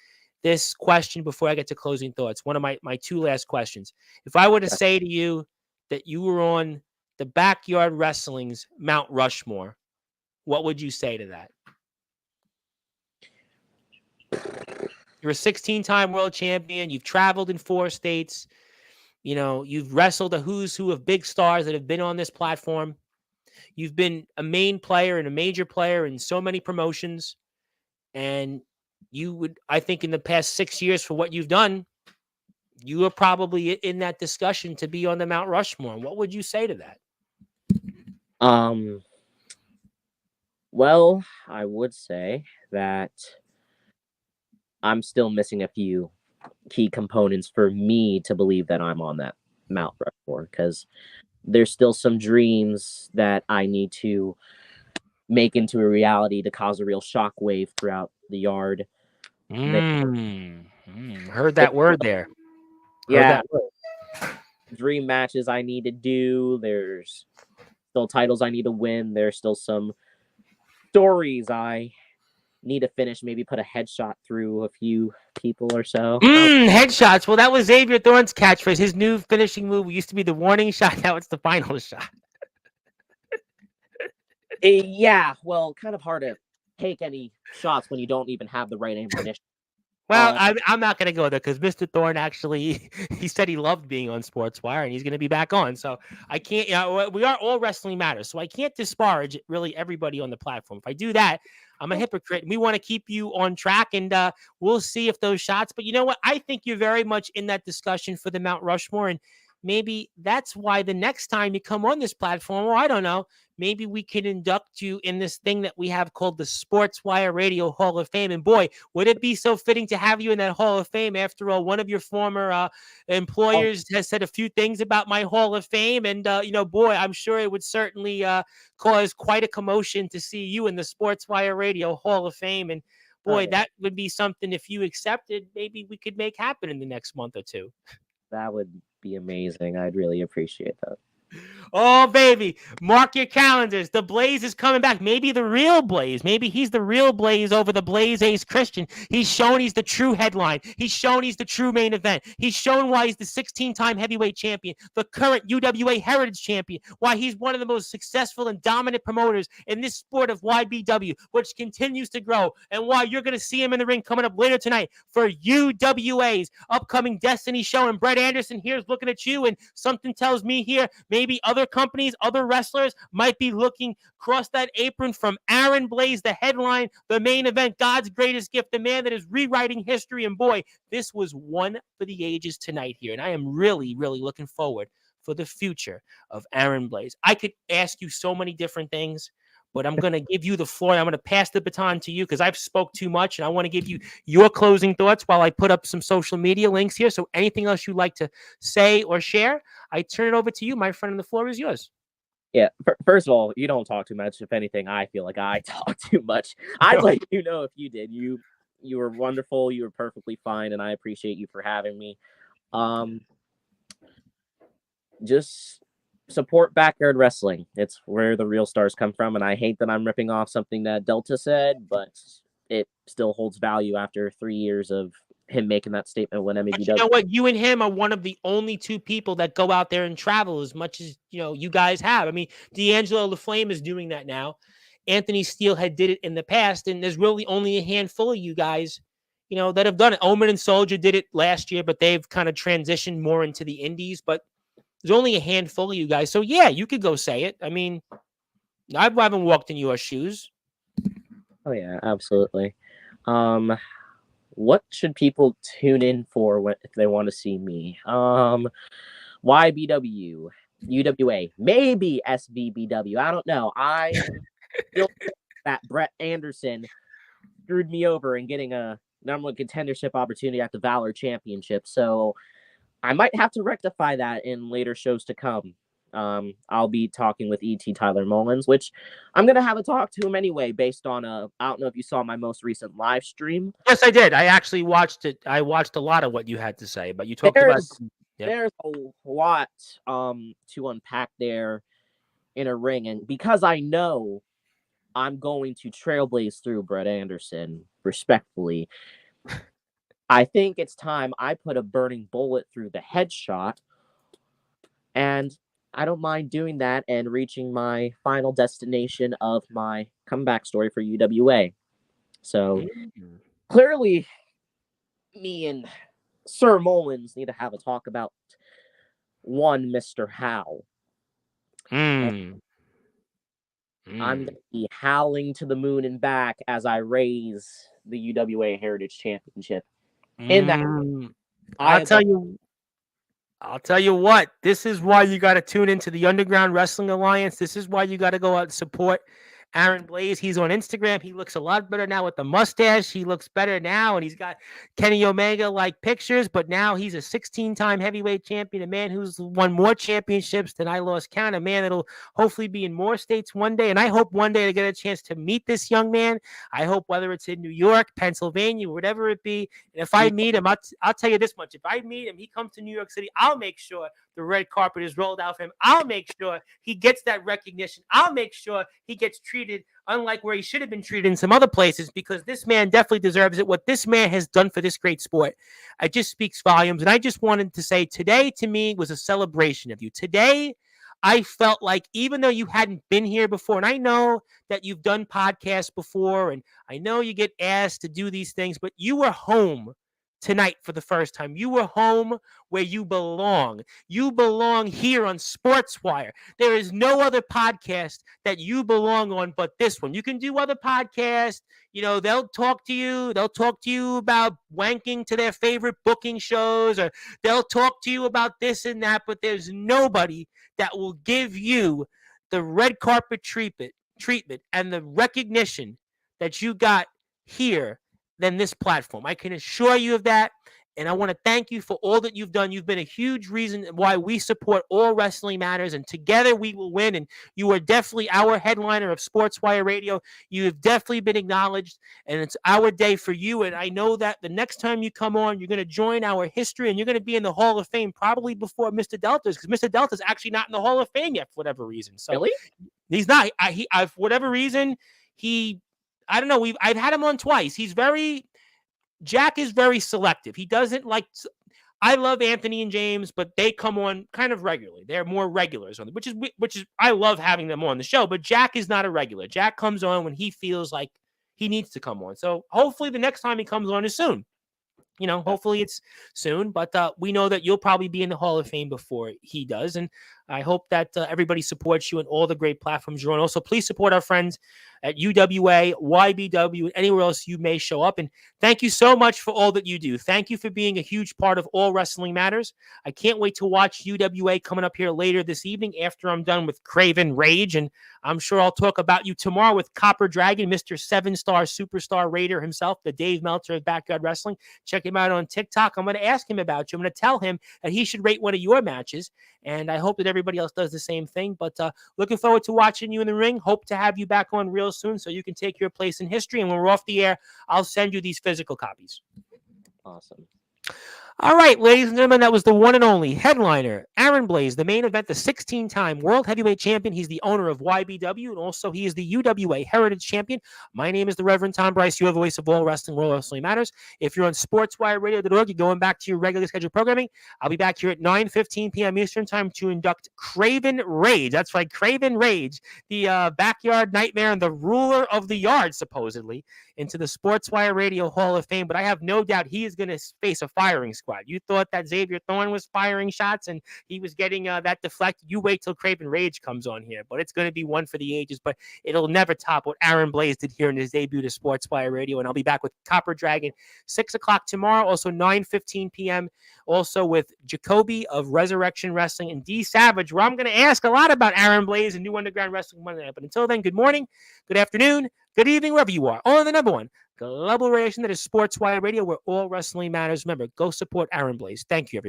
this question before I get to closing thoughts. One of my two last questions. If I were to say to you that you were on the Backyard Wrestling's Mount Rushmore, what would you say to that? You're a 16-time world champion. You've traveled in 4 states. You've wrestled a who's who of big stars that have been on this platform. You've been a main player and a major player in so many promotions. And you would, I think, in the past 6 years for what you've done, you are probably in that discussion to be on the Mount Rushmore. What would you say to that? Um, well, I would say that I'm still missing a few key components for me to believe that I'm on that Mount Rushmore, because there's still some dreams that I need to make into a reality to cause a real shockwave throughout the yard. Heard that word there. Heard Yeah, that word. dream matches I need to do. There's still titles I need to win. There's still some stories I need to finish. Maybe put a headshot through a few people or so. Headshots. Well, that was Xavier Thorne's catchphrase. His new finishing move used to be the warning shot. Now it's the final shot. Yeah, well, kind of hard to take any shots when you don't even have the right ammunition. Well, I'm not going to go there because Mr. Thorne actually he said he loved being on Sportswire and he's going to be back on. So I can't. We are all wrestling matters, so I can't disparage really everybody on the platform. If I do that, I'm a hypocrite. We want to keep you on track, and we'll see if those shots. But you know what? I think you're very much in that discussion for the Mount Rushmore, and maybe that's why the next time you come on this platform, or I don't know, maybe we can induct you in this thing that we have called the Sportswire Radio Hall of Fame. And boy, would it be so fitting to have you in that Hall of Fame. After all, one of your former employers has said a few things about my Hall of Fame. And, boy, I'm sure it would certainly cause quite a commotion to see you in the Sportswire Radio Hall of Fame. And boy, that would be something, if you accepted, maybe we could make happen in the next month or two. That would be amazing. I'd really appreciate that. Oh, baby. Mark your calendars. The Blaze is coming back. Maybe the real Blaze. Maybe he's the real Blaze over the Blaze Ace Christian. He's shown he's the true headline. He's shown he's the true main event. He's shown why he's the 16-time heavyweight champion, the current UWA Heritage champion, why he's one of the most successful and dominant promoters in this sport of YBW, which continues to grow, and why you're going to see him in the ring coming up later tonight for UWA's upcoming Destiny show. And Brett Anderson here's looking at you, and something tells me here, maybe other companies, other wrestlers might be looking across that apron from Aaron Blaze, the headline, the main event, God's greatest gift, the man that is rewriting history. And boy, this was one for the ages tonight here. And I am really, really looking forward for the future of Aaron Blaze. I could ask you so many different things, but I'm going to give you the floor. I'm going to pass the baton to you because I've spoke too much, and I want to give you your closing thoughts while I put up some social media links here. So anything else you'd like to say or share, I turn it over to you, my friend, and the floor is yours. Yeah, first of all, you don't talk too much. If anything, I feel like I talk too much. I'd like you know if you did. You were wonderful. You were perfectly fine, and I appreciate you for having me. Just support backyard wrestling. It's where the real stars come from, and I hate that I'm ripping off something that Delta said, but it still holds value after 3 years of him making that statement when MEB But you does. know what? You and him are one of the only two people that go out there and travel as much as you guys have. I mean, D'Angelo LaFlame is doing that now. Anthony Steelhead did it in the past, and there's really only a handful of you guys, that have done it. Omen and Soldier did it last year, but they've kind of transitioned more into the indies. But there's only a handful of you guys. So yeah, you could go say it. I mean, I haven't walked in your shoes. Oh yeah, absolutely. What should people tune in for if they want to see me? YBW, UWA, maybe SVBW. I don't know. I still think that Brett Anderson screwed me over in getting a number one contendership opportunity at the Valor Championship. So I might have to rectify that in later shows to come. I'll be talking with E.T. Tyler Mullins, which I'm going to have a talk to him anyway, based on I don't know if you saw my most recent live stream. Yes, I did. I actually watched it. I watched a lot of what you had to say, but you talked about... There's a lot to unpack there in a ring. And because I know I'm going to trailblaze through Brett Anderson respectfully, I think it's time I put a burning bullet through the headshot. And I don't mind doing that and reaching my final destination of my comeback story for UWA. So clearly, me and Sir Mullins need to have a talk about one Mr. Howe. I'm going to be howling to the moon and back as I raise the UWA Heritage Championship. In that, I'll tell you. I'll tell you what, this is why you got to tune into the Underground Wrestling Alliance. This is why you got to go out and support Aaron Blaze. He's on Instagram. He looks a lot better now with the mustache. He looks better now, and he's got Kenny Omega like pictures, but now he's a 16-time heavyweight champion, a man who's won more championships than I lost count, a man that'll hopefully be in more states one day, and I hope one day to get a chance to meet this young man. I hope whether it's in New York, Pennsylvania, whatever it be, and if I meet him, I'll tell you this much. If I meet him, he comes to New York City, I'll make sure the red carpet is rolled out for him. I'll make sure he gets that recognition. I'll make sure he gets treated unlike where he should have been treated in some other places, because this man definitely deserves it. What this man has done for this great sport, it just speaks volumes. And I just wanted to say today to me was a celebration of you. Today, I felt like even though you hadn't been here before, and I know that you've done podcasts before, and I know you get asked to do these things, but you were home tonight for the first time. You were home where you belong. You belong here on Sportswire. There is no other podcast that you belong on but this one. You can do other podcasts. You know, they'll talk to you. They'll talk to you about wanking to their favorite booking shows, or they'll talk to you about this and that, but there's nobody that will give you the red carpet treatment and the recognition that you got here than this platform. I can assure you of that. And I want to thank you for all that you've done. You've been a huge reason why we support All Wrestling Matters, and together we will win. And you are definitely our headliner of Sportswire Radio. You have definitely been acknowledged, and it's our day for you. And I know that the next time you come on, you're going to join our history, and you're going to be in the Hall of Fame probably before Mr. Delta's, because Mr. Delta's actually not in the Hall of Fame yet for whatever reason. So Really? He's not. For whatever reason, I don't know. I've had him on twice. Jack is very selective. He doesn't like. I love Anthony and James, but they come on kind of regularly. They're more regulars on it, which is I love having them on the show. But Jack is not a regular. Jack comes on when he feels like he needs to come on. So hopefully the next time he comes on is soon. You know, hopefully it's soon, but we know that you'll probably be in the Hall of Fame before he does. And I hope that everybody supports you in all the great platforms you're on. Also, please support our friends at UWA, YBW, and anywhere else you may show up. And thank you so much for all that you do. Thank you for being a huge part of All Wrestling Matters. I can't wait to watch UWA coming up here later this evening after I'm done with Craven Rage. And I'm sure I'll talk about you tomorrow with Copper Dragon, Mr. 7-star superstar Raider himself, the Dave Meltzer of Backyard Wrestling. Check him out on TikTok. I'm going to ask him about you. I'm going to tell him that he should rate one of your matches. And I hope that everybody else does the same thing. But looking forward to watching you in the ring. Hope to have you back on real soon so you can take your place in history. And when we're off the air, I'll send you these physical copies. Awesome. All right, ladies and gentlemen, that was the one and only headliner, Aaron Blaze, the main event, the 16-time World Heavyweight Champion. He's the owner of YBW, and also he is the UWA Heritage Champion. My name is the Reverend Tom Bryce. You're the voice of All Wrestling, World Wrestling Matters. If you're on SportsWireRadio.org, you're going back to your regularly scheduled programming. I'll be back here at 9:15 p.m. Eastern Time to induct Craven Rage. That's right, Craven Rage, the backyard nightmare and the ruler of the yard, supposedly, into the Sportswire Radio Hall of Fame. But I have no doubt he is going to face a firing squad. You thought that Xavier Thorne was firing shots and he was getting that deflected. You wait till Craven Rage comes on here, but it's going to be one for the ages. But it'll never top what Aaron Blaze did here in his debut to Sportswire Radio. And I'll be back with Copper Dragon 6 o'clock tomorrow, also 9:15 p.m. Also with Jacoby of Resurrection Wrestling and D Savage, where I'm going to ask a lot about Aaron Blaze and New Underground Wrestling Monday night. But until then, good morning, good afternoon, good evening, wherever you are. On the number one global relation that is Sportswire Radio, where all wrestling matters. Remember, go support Aaron Blaze. Thank you, everybody.